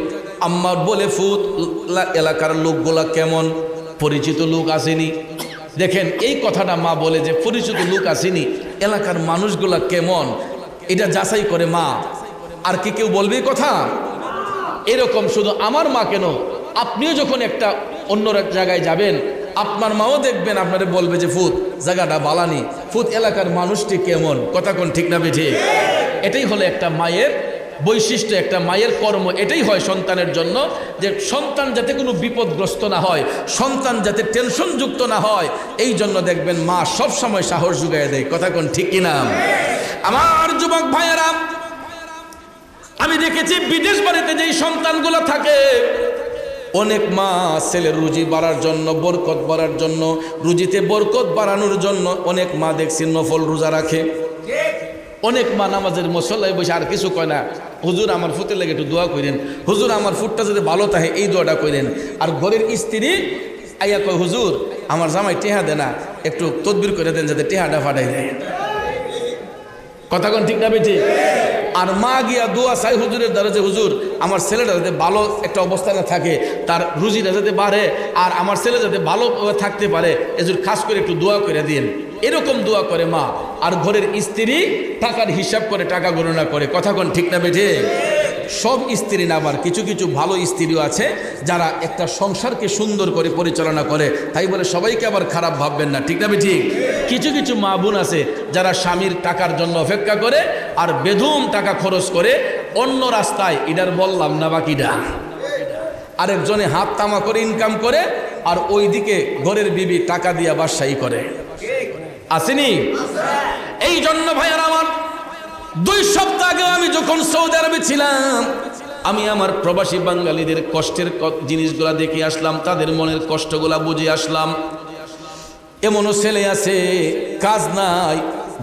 আম্মা বলে, ফুত এলাকার লোকগুলা কেমন, পরিচিত লোক আসেনি? দেখেন, এই কথাটা মা বলে যে পরিচিত লোক আসেনি, এলাকার মানুষগুলা কেমন, এটা যাচাই করে মা। আর কি কেউ বলবে কথা? এরকম শুধু আমার মা কেন, আপনিও যখন একটা অন্য জায়গায় যাবেন, আপনার মাও দেখবেন আপনারে বলবে যে ফুত জায়গাটা বালানি, ফুত এলাকার মানুষটি কেমন, কথা কোন ঠিক না বেঠে? এটাই হলো একটা মায়ের বৈশিষ্ট্য, একটা মায়ের কর্ম এটাই হয় সন্তানের জন্য, যে সন্তান যাতে কোনো বিপদগ্রস্ত না হয়, সন্তান যাতে টেনশনযুক্ত না হয়, এই জন্য দেখবেন মা সব সময় সাহস জুগায় দেয়। কথা কোন ঠিক কিনা? আমার যুবক ভাইয়েরা, আমি দেখেছি বিদেশ বাড়িতে যেই সন্তানগুলো থাকে, অনেক মা ছেলের রুজি বাড়ার জন্য, বরকত বাড়ার জন্য, রুজিতে বরকত বাড়ানোর জন্য অনেক মা দেখছি নফল রোজা রাখে। অনেক মা নামাজের মুসল্লায় বসে আর কিছু কয় না, হুজুর আমার ফুটের লেগে একটু দোয়া করেন, হুজুর আমার ফুটটা যদি ভালো থাকে এই দোয়াটা করেন। আর ঘরের স্ত্রী আইয়া কয়, হুজুর আমার জামাই টেহা দেয় না, একটু তদবির করে দেন যাতে টেহাটা ফাটাই দেয়। কথা কোন ঠিক না বেটি? আর মা গিয়া দোয়া চাই হুজুরের দ্বারা, যে হুজুর আমার ছেলেটা যাতে ভালো একটা অবস্থানে থাকে, তার রুজিটা যাতে বাড়ে, আর আমার ছেলে যাতে ভালো থাকতে পারে, এজন্য খাস করে একটু দোয়া করে দিন। এরকম দোয়া করে মা। আর ঘরের স্ত্রী টাকার হিসাব করে, টাকা গণনা করে। কথা কোন ঠিক না বেঠে? সব স্ত্রী না, আবার কিছু কিছু ভালো স্ত্রীও আছে যারা একটা সংসারকে সুন্দর করে পরিচালনা করে, তাই বলে সবাইকে আবার খারাপ ভাববেন না। ঠিক না বেঠি? কিছু কিছু মা বোন আছে যারা স্বামীর টাকার জন্য অপেক্ষা করে আর বেধুম টাকা খরচ করে অন্য রাস্তায়, এটার বললাম না বাকিটা, আরেকজনে হাত তামা করে ইনকাম করে, আর ওইদিকে ঘরের বিবি টাকা দিয়া বাদশাহী করে। আসেনি? এই জন্য ভাইয়ার আমার, 2 সপ্তাহ আগে আমি যখন সৌদি আরবে ছিলাম, আমি আমার প্রবাসী বাঙালিদের কষ্টের জিনিসগুলা দেখে আসলাম, তাদের মনের কষ্টগুলা বুঝে আসলাম। এমনও ছেলে আছে কাজ নাই,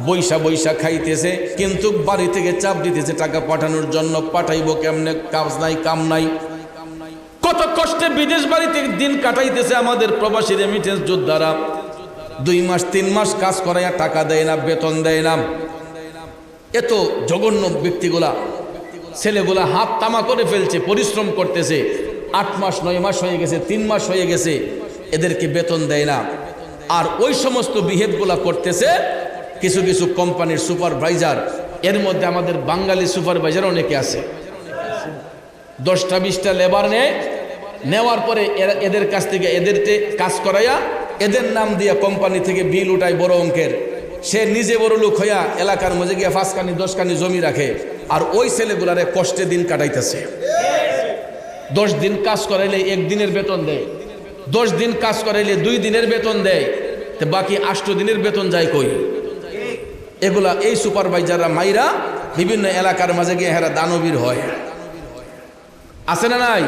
বৈশা বৈশা খাইতেছে, কিন্তু বাড়ি থেকে চাপ দিতেছে টাকা পাঠানোর জন্য। পাঠাইবো কেমনে? কাজ নাই, কাম নাই। কত কষ্টে বিদেশ বাড়িতে দিন কাটাইতেছে আমাদের প্রবাসী রেমিটেন্স যোদ্ধারা। 2 মাস 3 মাস কাজ করাইয়া টাকা দেয় না, বেতন দেয় না। এত জঘন্য ব্যক্তিগুলা, ছেলেগুলা হাত তামা করে ফেলছে, পরিশ্রম করতেছে। 8 মাস 9 মাস হয়ে গেছে, 3 মাস হয়ে গেছে, এদেরকে বেতন দেয় না। আর ওই সমস্ত বিহেভগুলা করতেছে কিছু কিছু কোম্পানির সুপারভাইজার। এর মধ্যে আমাদের বাঙালি সুপারভাইজার অনেকে আছে। 10টা 20টা লেবার নেওয়ার পরে এদের কাছ থেকে এদেরকে কাজ করাইয়া এদের নাম দিয়া কোম্পানি থেকে বিল উঠায় বড় অঙ্কের। সে নিজে বড় লোক হইয়া এলাকার মধ্যে গিয়া 5 কানি 10 কানি জমি রাখে, আর ওই ছেলেগুলারে কষ্টে দিন কাটাইতেছে। 10 দিন কাজ করাইলে 1 দিনের বেতন দেয়, 10 দিন কাজ করাইলে 2 দিনের বেতন দেয়, তো বাকি 8 দিনের বেতন যায় কই? এগুলা এই সুপারভাইজাররা মাইরা বিভিন্ন এলাকার মাঝে গিয়ে হেরা দানবীর হয়। আছে না নাই?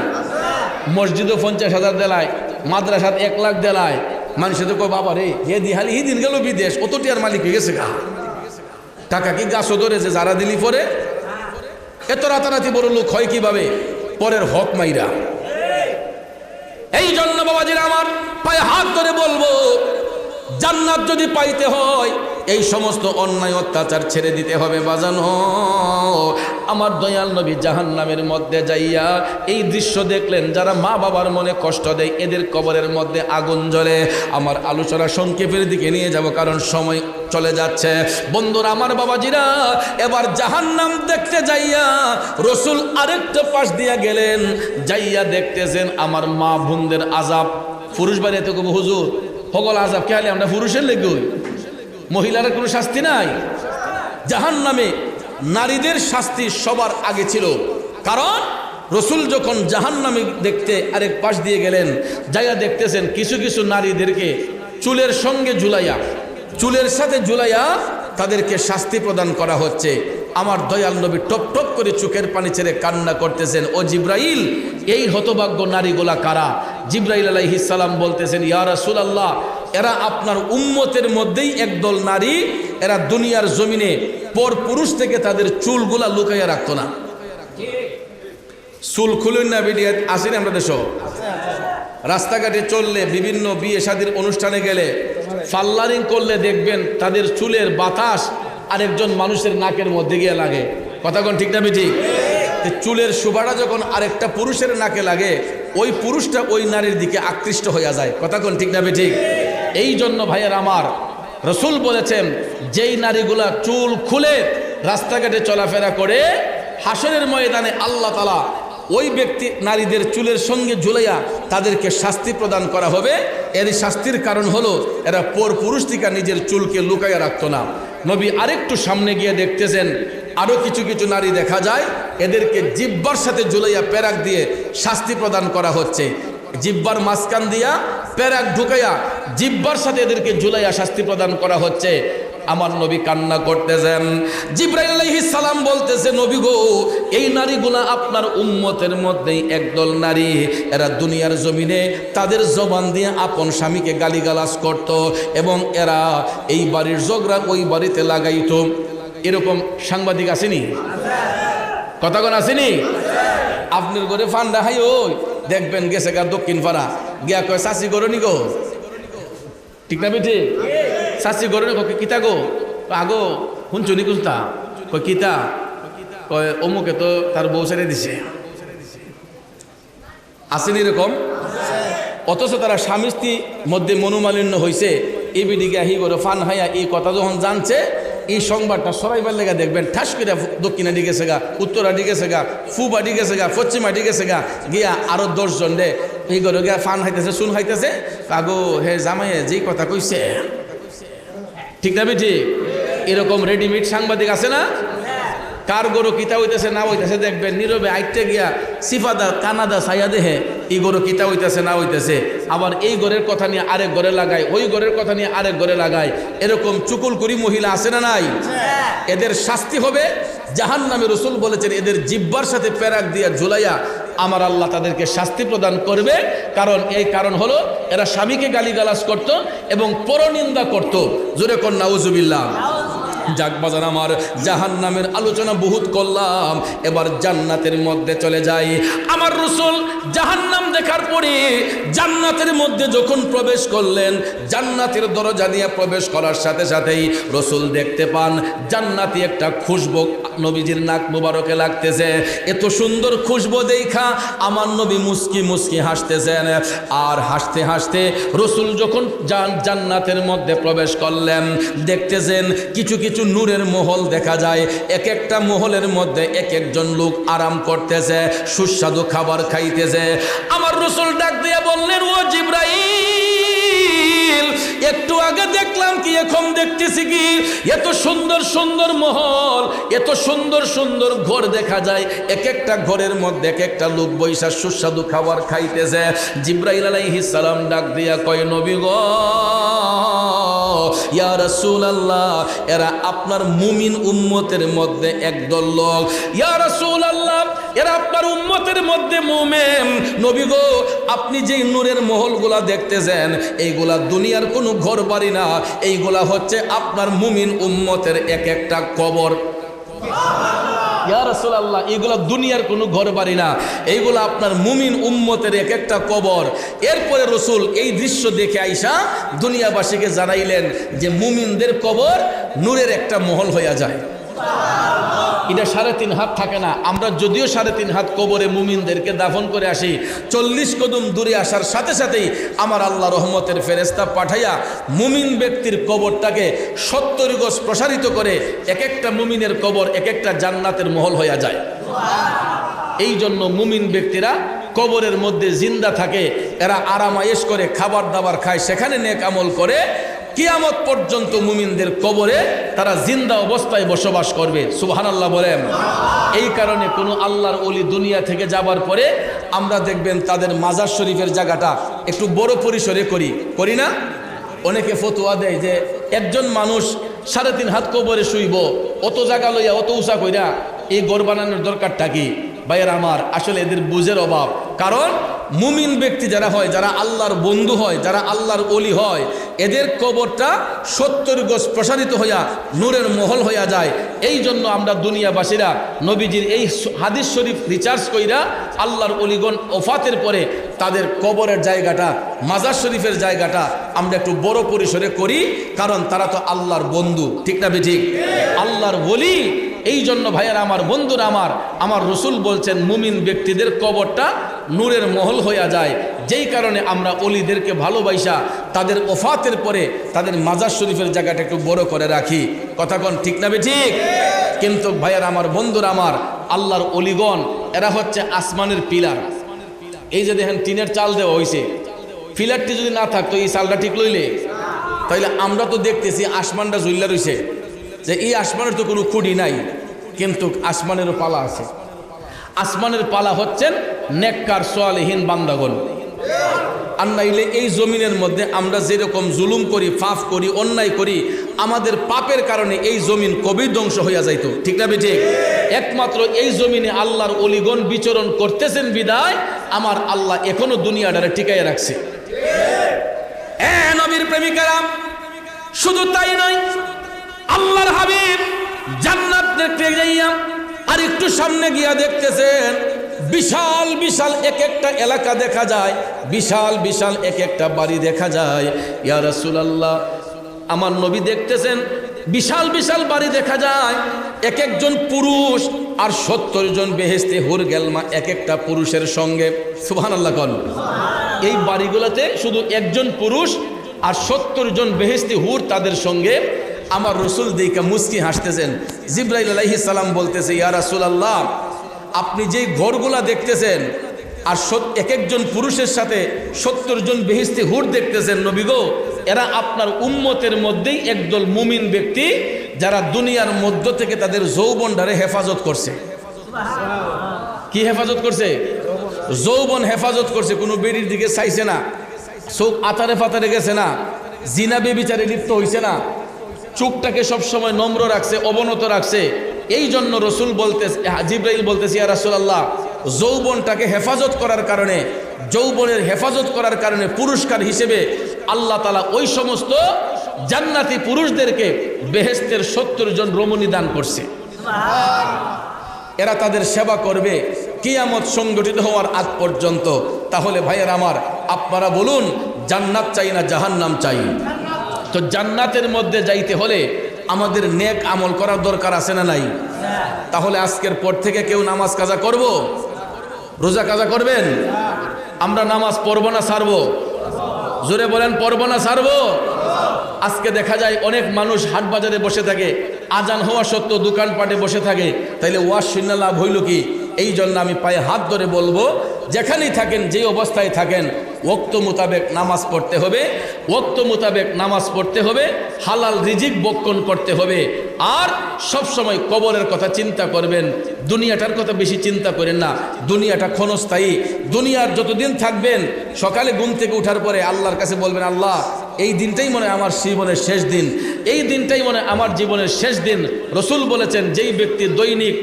মসজিদও 50,000 দেলায়, মাদ্রাসাত 1 লাখ দেলায়। মানুষে তো কয়, বাবা রে হে দিহালি হি দিন গেল বিদেশ, অতটি আর মালিক হয়ে গেছে গা। টাকা কি গাছও ধরেছে যারা দিলি পরে? এত রাতারাতি বড় লোক হয় কিভাবে? পরের হক মাইরা। এই জন্য বাবাজিরা আমার, পায়ে হাত ধরে বলবো, জান্নাত যদি পাইতে হয় এই সমস্ত অন্যায় অত্যাচার ছেড়ে দিতে হবে বাজানো। আমার দয়াল নবী জাহান্নামের মধ্যে যাইয়া এই দৃশ্য দেখলেন, যারা মা বাবার মনে কষ্ট দেয় এদের কবরের মধ্যে আগুন জ্বলে। আমার আলোচনা সংক্ষেপের দিকে নিয়ে যাব, কারণ সময় চলে যাচ্ছে। বন্ধুরা আমার, বাবাজিরা, এবার জাহান্নাম দেখতে যাইয়া রসুল আরেকটা পাশ দিয়া গেলেন, যাইয়া দেখতেছেন আমার মা বোনদের আযাব। পুরুষ বাড়ি এত কব, হুজুর হগল আযাব কে আলে আমরা পুরুষের লেগে, মহিলার কোনো শাস্তি নাই? জাহান্নামে নারীদের শাস্তি সবার আগে ছিল, কারণ রসুল যখন জাহান্নামে দেখতে আরেক পাশ দিয়ে গেলেন, যাইয়া দেখতেছেন কিছু কিছু নারীদেরকে চুলের সঙ্গে ঝুলাইয়া, চুলের সাথে ঝুলাইয়া তাদেরকে শাস্তি প্রদান করা হচ্ছে। আমার দয়াল নবী টপ টপ করে চোখের পানি ছেড়ে কান্না করতেছেন, ও জিব্রাইল, এই হতভাগ্য নারীগুলা কারা? জিব্রাইল আলাইহিস সালাম বলতেছেন, ইয়া রাসূলুল্লাহ, এরা আপনার উম্মতের মধ্যেই একদল নারী, এরা দুনিয়ার জমিনে পর পুরুষ থেকে তাদের চুলগুলা লুকাইয়া রাখতো না। চুল খুলুন না ভিডিও আসেনি আমরা দেশ, রাস্তাঘাটে চললে, বিভিন্ন বিয়ে শাদীর অনুষ্ঠানে গেলে, পার্লারিং করলে দেখবেন তাদের চুলের বাতাস আরেকজন মানুষের নাকের মধ্যে গিয়ে লাগে। কথা কোন ঠিক না বেঠিক? চুলের সুবাটা যখন আরেকটা পুরুষের নাকে লাগে, ওই পুরুষটা ওই নারীর দিকে আকৃষ্ট হইয়া যায়। কথা কোন ঠিক না বেঠিক? এই জন্য ভাইয়ের আমার, রসুল বলেছেন, যেই নারীগুলা চুল খুলে রাস্তাঘাটে চলাফেরা করে, হাসরের ময়দানে আল্লাহ তাআলা ওই ব্যক্তি নারীদের চুলের সঙ্গে ঝুলাইয়া তাদেরকে শাস্তি প্রদান করা হবে। এর শাস্তির কারণ হলো এরা পর পুরুষ থেকে নিজের চুলকে লুকাইয়া রাখতো না। নবী আরেকটু সামনে গিয়ে দেখতেছেন আরও কিছু কিছু নারী দেখা যায় এদেরকে জিহ্বার সাথে ঝুলাইয়া পেরাক দিয়ে শাস্তি প্রদান করা হচ্ছে। জিহ্বার মাঝখান দিয়া পেরাক ঢুকাইয়া জিহ্বার সাথে এদেরকে ঝুলাইয়া শাস্তি প্রদান করা হচ্ছে। আমার নবী কান্না করতেছেন। জিবরাইল আলাইহিস সালাম বলতেছে, নবী গো, এই নারীগুলা আপনার উম্মতের মধ্যেই একদল নারী, এরা দুনিয়ার জমিনে তাদের জবান দিয়ে আপন স্বামীকে গালিগালাজ করত এবং এরা এই বাড়ির ঝগড়া ওই বাড়িতে লাগাইতো। এরকম সাংবাদিক আসেনি? কথাগণ আসেনি? আপনার ঘরে ফান্ডা হাই ওই দেখবেন গেছে গা দক্ষিণ পাড়া গিয়া কয় চাষি গরো নি গো, ঠিক না বেঠে? চাষি গরো নি কিতা গো, আগো শুনছুনি কুস্তা কয় কিতা, কয় অমুকে তো তার বউ ছেড়ে দিছে। আসেনি এরকম? অথচ তারা স্বামী স্ত্রীর মধ্যে মনোমালিন্য হয়েছে, এই বিদিকে আহি করে ফান হাইয়া এই কথা যখন জানছে, এই সংবাদটা সরাইবার লেগে দেখবেন ঠাস করে দক্ষিণা দিকেছে গা, উত্তরা দিকেছে গা, ফুবা দিকেছে গা, পশ্চিমা দিকেছে গা, গিয়া আরো 10 জন রে এই করে গিয়া ফান হাইতেছে, শুন হাইতেছে, আগো হে জামাইয়ে যেই কথা কইছে, ঠিক না বেঠি? এরকম রেডিমেড সাংবাদিক আছে না? কার গরু কিতা হইতেছে না হইতেছে দেখবেন নীরবে আইতে গিয়া সিফাদা কানাদা ছাইয়া দেহে এই গরু কিতা হইতেছে না হইতেছে, আবার এই ঘরের কথা নিয়ে আরেক ঘরে লাগায়, ওই ঘরের কথা নিয়ে আরেক ঘরে লাগায়। এরকম চুকুল করি মহিলা আছে না নাই? এদের শাস্তি হবে জাহান্নামে। রাসূল বলেছেন এদের জিহ্বার সাথে পেরাক দিয়া ঝুলাইয়া আমার আল্লাহ তাদেরকে শাস্তি প্রদান করবে। কারণ এই কারণ হলো এরা স্বামীকে গালিগালাজ করত এবং পরনিন্দা করত। জোরে কোন নাউজুবিল্লাহ। যাক বাজার আমার, জাহান্নামের আলোচনা বহুত করলাম, এবার জান্নাতের মধ্যে চলে যাই। আমার রাসূল জাহান্নাম দেখার পরে জান্নাতের মধ্যে যখন প্রবেশ করলেন, জান্নাতের দরজা দিয়ে প্রবেশ করার সাথে সাথেই রাসূল দেখতে পান জান্নাতি একটা খুশবু নবীজির নাক মুবারকে লাগতেছে। এত সুন্দর খুশবু দেখা আমার নবী মুস্কি মুস্কি হাসতেছেন। আর হাসতে হাসতে রাসূল যখন জান্নাতের মধ্যে প্রবেশ করলেন, দেখতেছেন কিছু কিছু নূরের মহল দেখা যায়। এক একটা মহলের মধ্যে এক একজন লোক আরাম করতেছে, সুস্বাদু খাবার খাইতেছে। আমার রাসূল ডাক দিয়ে বললেন, ও জিবরাইল, একটু আগে দেখলাম কি এখন দেখতেছি কি, এত সুন্দর সুন্দর মহল, এত সুন্দর সুন্দর ঘর দেখা যায়, এক একটা ঘরের মধ্যে এক একটা লোক বৈশা সুস্বাদু খাবার খাইতেছে। জিবরাইল আলাইহিস সালাম ডাক দিয়া কয়, নবী গো, ইয়া রাসূলুল্লাহ, এরা আপনার মুমিন উম্মতের মধ্যে একদল লোক। ইয়া রাসূলুল্লাহ, এরা আপনার উম্মতের মধ্যে মুমিন। নবী গো, আপনি যেই নূরের মহলগুলা দেখতেছেন, এইগুলা দুনিয়ার কোনো ঘর বাড়ি না, এইগুলা হচ্ছে আপনার মুমিন উম্মতের এক একটা কবর। ইয়া রাসূলুল্লাহ, এইগুলা দুনিয়ার কোনো ঘর বাড়ি না, এইগুলা আপনার মুমিন উম্মতের এক একটা কবর। এরপরে রাসূল এই দৃশ্য দেখে আইসা দুনিয়াবাসীকে জানাইলেন যে মুমিনদের কবর নূরের একটা মহল হইয়া যায়। এটা 3.5 হাত থাকে না। আমরা যদিও 3.5 হাত কবরে মুমিনদেরকে দাফন করে আসি, 40 কদম দূরে আসার সাথে সাথেই আমার আল্লাহ রহমতের ফেরেশতা পাঠাইয়া মুমিন ব্যক্তির কবরটাকে 70 গজ প্রসারিত করে এক একটা মুমিনের কবর এক একটা জান্নাতের মহল হইয়া যায়। এই জন্য মুমিন ব্যক্তিরা কবরের মধ্যে জিন্দা থাকে, এরা আরামায়েশ করে, খাবার দাবার খায়, সেখানে নেক আমল করে, কিয়ামত পর্যন্ত মুমিনদের কবরে তারা জিন্দা অবস্থায় বসবাস করবে। সুবহানাল্লাহ বলেন। এই কারণে কোনো আল্লাহর ওলি দুনিয়া থেকে যাবার পরে আমরা দেখবেন তাদের মাজার শরীফের জায়গাটা একটু বড় পরিসরে করি না? অনেকে ফতোয়া দেয় যে একজন মানুষ 3.5 হাত কবরে শুইব, অত জায়গা লইয়া অত উঁচা কইরা এই ঘর বানানোর দরকারটা কি? ভাইয়ের আমার, আসলে এদের বুঝের অভাব। কারণ মুমিন ব্যক্তি যারা হয়, যারা আল্লাহর বন্ধু হয়, যারা আল্লাহর ওলি হয়, এদের কবরটা 70 গজ প্রসারিত হইয়া নূরের মহল হইয়া যায়। এই জন্য আমরা দুনিয়াবাসীরা নবীজির এই হাদিস শরীফ রিসার্চ কইরা আল্লাহর ওলিগণ ওফাতের পরে তাদের কবরের জায়গাটা, মাজার শরীফের জায়গাটা আমরা একটু বড় পরিসরে করি, কারণ তারা তো আল্লাহর বন্ধু, ঠিক না ঠিক? আল্লাহর ওলি। এই জন্য ভাইয়েরা আমার, বন্ধুরা আমার রাসূল বলছেন মুমিন ব্যক্তিদের কবরটা নূরের মহল হইয়া যায়। যেই কারণে আমরা ওলিদেরকে ভালোবাসা তাদের ওফাতের পরে তাদের মাজার শরীফের জায়গাটা একটু বড় করে রাখি। কথা কোন ঠিক না ঠিক? কিন্তু ভাইয়েরা আমার, বন্ধুরা আমার, আল্লাহর ওলিগণ এরা হচ্ছে আসমানের পিলার। এই যে দেখেন টিনের চাল দেওয়া হয়েছে, পিলারটি যদি না থাকতো, এই চালটা ঠিক লইলে, তাইলে আমরা তো দেখতেছি আসমানটা ঝুল্লা রয়েছে, যে এই আসমানের তো কোনো খুঁটি নাই, কিন্তু আসমানেরও পালা আছে। আসমানের পালা হচ্ছেন নেককার সালেহীন বান্দাগণ। আর নাইলে এই জমিনের মধ্যে আমরা যেরকম জুলুম করি, পাপ করি, অন্যায় করি, আমাদের পাপের কারণে এই জমিন কবে ধ্বংস হইয়া যাইত, ঠিক না ঠিক? একমাত্র এই জমিনে আল্লাহর অলিগণ বিচরণ করতেছেন বিদায় আমার আল্লাহ এখনো দুনিয়াটারে টিকাইয়া রাখছে। নবীর প্রেমিকারা, শুধু তাই নয়, আল্লাহর হাবিব জান্নাত দেখতে যাইয়া আর একটু সামনে গিয়া দেখতেছেন বিশাল বিশাল এক একটা এলাকা দেখা যায়, বিশাল বিশাল এক একটা বাড়ি দেখা যায়। ইয়া রাসূলুল্লাহ, আমার নবী দেখতেছেন বিশাল বিশাল বাড়ি দেখা যায়, এক একজন পুরুষ আর 70 জন বেহেশতে হুর গেলমা এক একটা পুরুষের সঙ্গে। সুবহানাল্লাহ কোন। এই বাড়িগুলোতে শুধু একজন পুরুষ আর 70 জন বেহেশতে হুর তাদের সঙ্গে। আমার রসুল দেখে মুস্কি হাসতেছেন। জিবরাইল আলাইহিস সালাম বলতেছে, ইয়া রাসূলুল্লাহ, আপনি যেই ঘরগুলা দেখতেছেন আর এক একজন পুরুষের সাথে 70 জন বেহেশতে হুর দেখতেছেন, নবী গো, এরা আপনার উম্মতের মধ্যেই একদল মুমিন ব্যক্তি যারা দুনিয়ার মধ্য থেকে তাদের যৌবনটারে হেফাজত করছে। কি হেফাজত করছে? যৌবন হেফাজত করছে। কোনো বেড়ির দিকে চাইছে না, চোখ আতারে ফাতারে গেছে না, জিনা বেবিচারে লিপ্ত হইছে না, চোখটাকে সবসময় নম্র রাখছে, অবনত রাখছে। এই জন্য রসুল বলতেছে, জিবরাইল বলতেছে, ইয়া রাসূলুল্লাহ, যৌবনটাকে হেফাজত করার কারণে, যৌবনের হেফাজত করার কারণে পুরস্কার হিসেবে আল্লাহ তাআলা ওই সমস্ত জান্নাতি পুরুষদেরকে বেহেশতের 70 জন রমণী দান করছে। এরা তাদের সেবা করবে কিয়ামত সংগঠিত হওয়ার আগ পর্যন্ত। তাহলে ভাইয়ের আমার, আপনারা বলুন, জান্নাত চাই না জাহান্নাম চাই? তো জান্নাতের মধ্যে যাইতে হলে আমাদের নেক আমল করার দরকার আছে না নাই? তাহলে আজকের পর থেকে কেউ নামাজ কাজা করব? রোজা কাজা করবেন? আমরা নামাজ পড়বো না ছাড়বো? জোরে বলেন, পড়বো না ছাড়বো? আজকে দেখা যায় অনেক মানুষ হাট বাজারে বসে থাকে, আজান হওয়া সত্ত্বেও দোকানপাটে বসে থাকে। তাইলে ওয়াজ শুনে লাভ হইল কি? এই জন্য আমি পায়ে হাত ধরে বলবো, যেখানেই থাকেন, যেই অবস্থায় থাকেন, ওয়াক্ত মোতাবেক নামাজ পড়তে হবে, ওয়াক্ত মোতাবেক নামাজ পড়তে হবে, হালাল রিজিক বক্ষণ করতে হবে। আর সব সময় কবরের কথা চিন্তা করবেন, দুনিয়াটার কথা বেশি চিন্তা করেন না। দুনিয়াটা ক্ষণস্থায়ী। দুনিয়ার যতদিন থাকবেন, সকালে ঘুম থেকে উঠার পরে আল্লাহর কাছে বলবেন, আল্লাহ, এই দিনটাই মনে হয় আমার জীবনের শেষ দিন, এই দিনটাই মনে হয় আমার জীবনের শেষ দিন। রসুল বলেছেন, যেই ব্যক্তি দৈনিক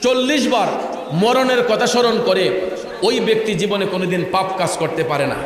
40 বার মরণের কথা স্মরণ করে, ওই ব্যক্তি জীবনে কোনোদিন পাপ কাজ করতে পারে না।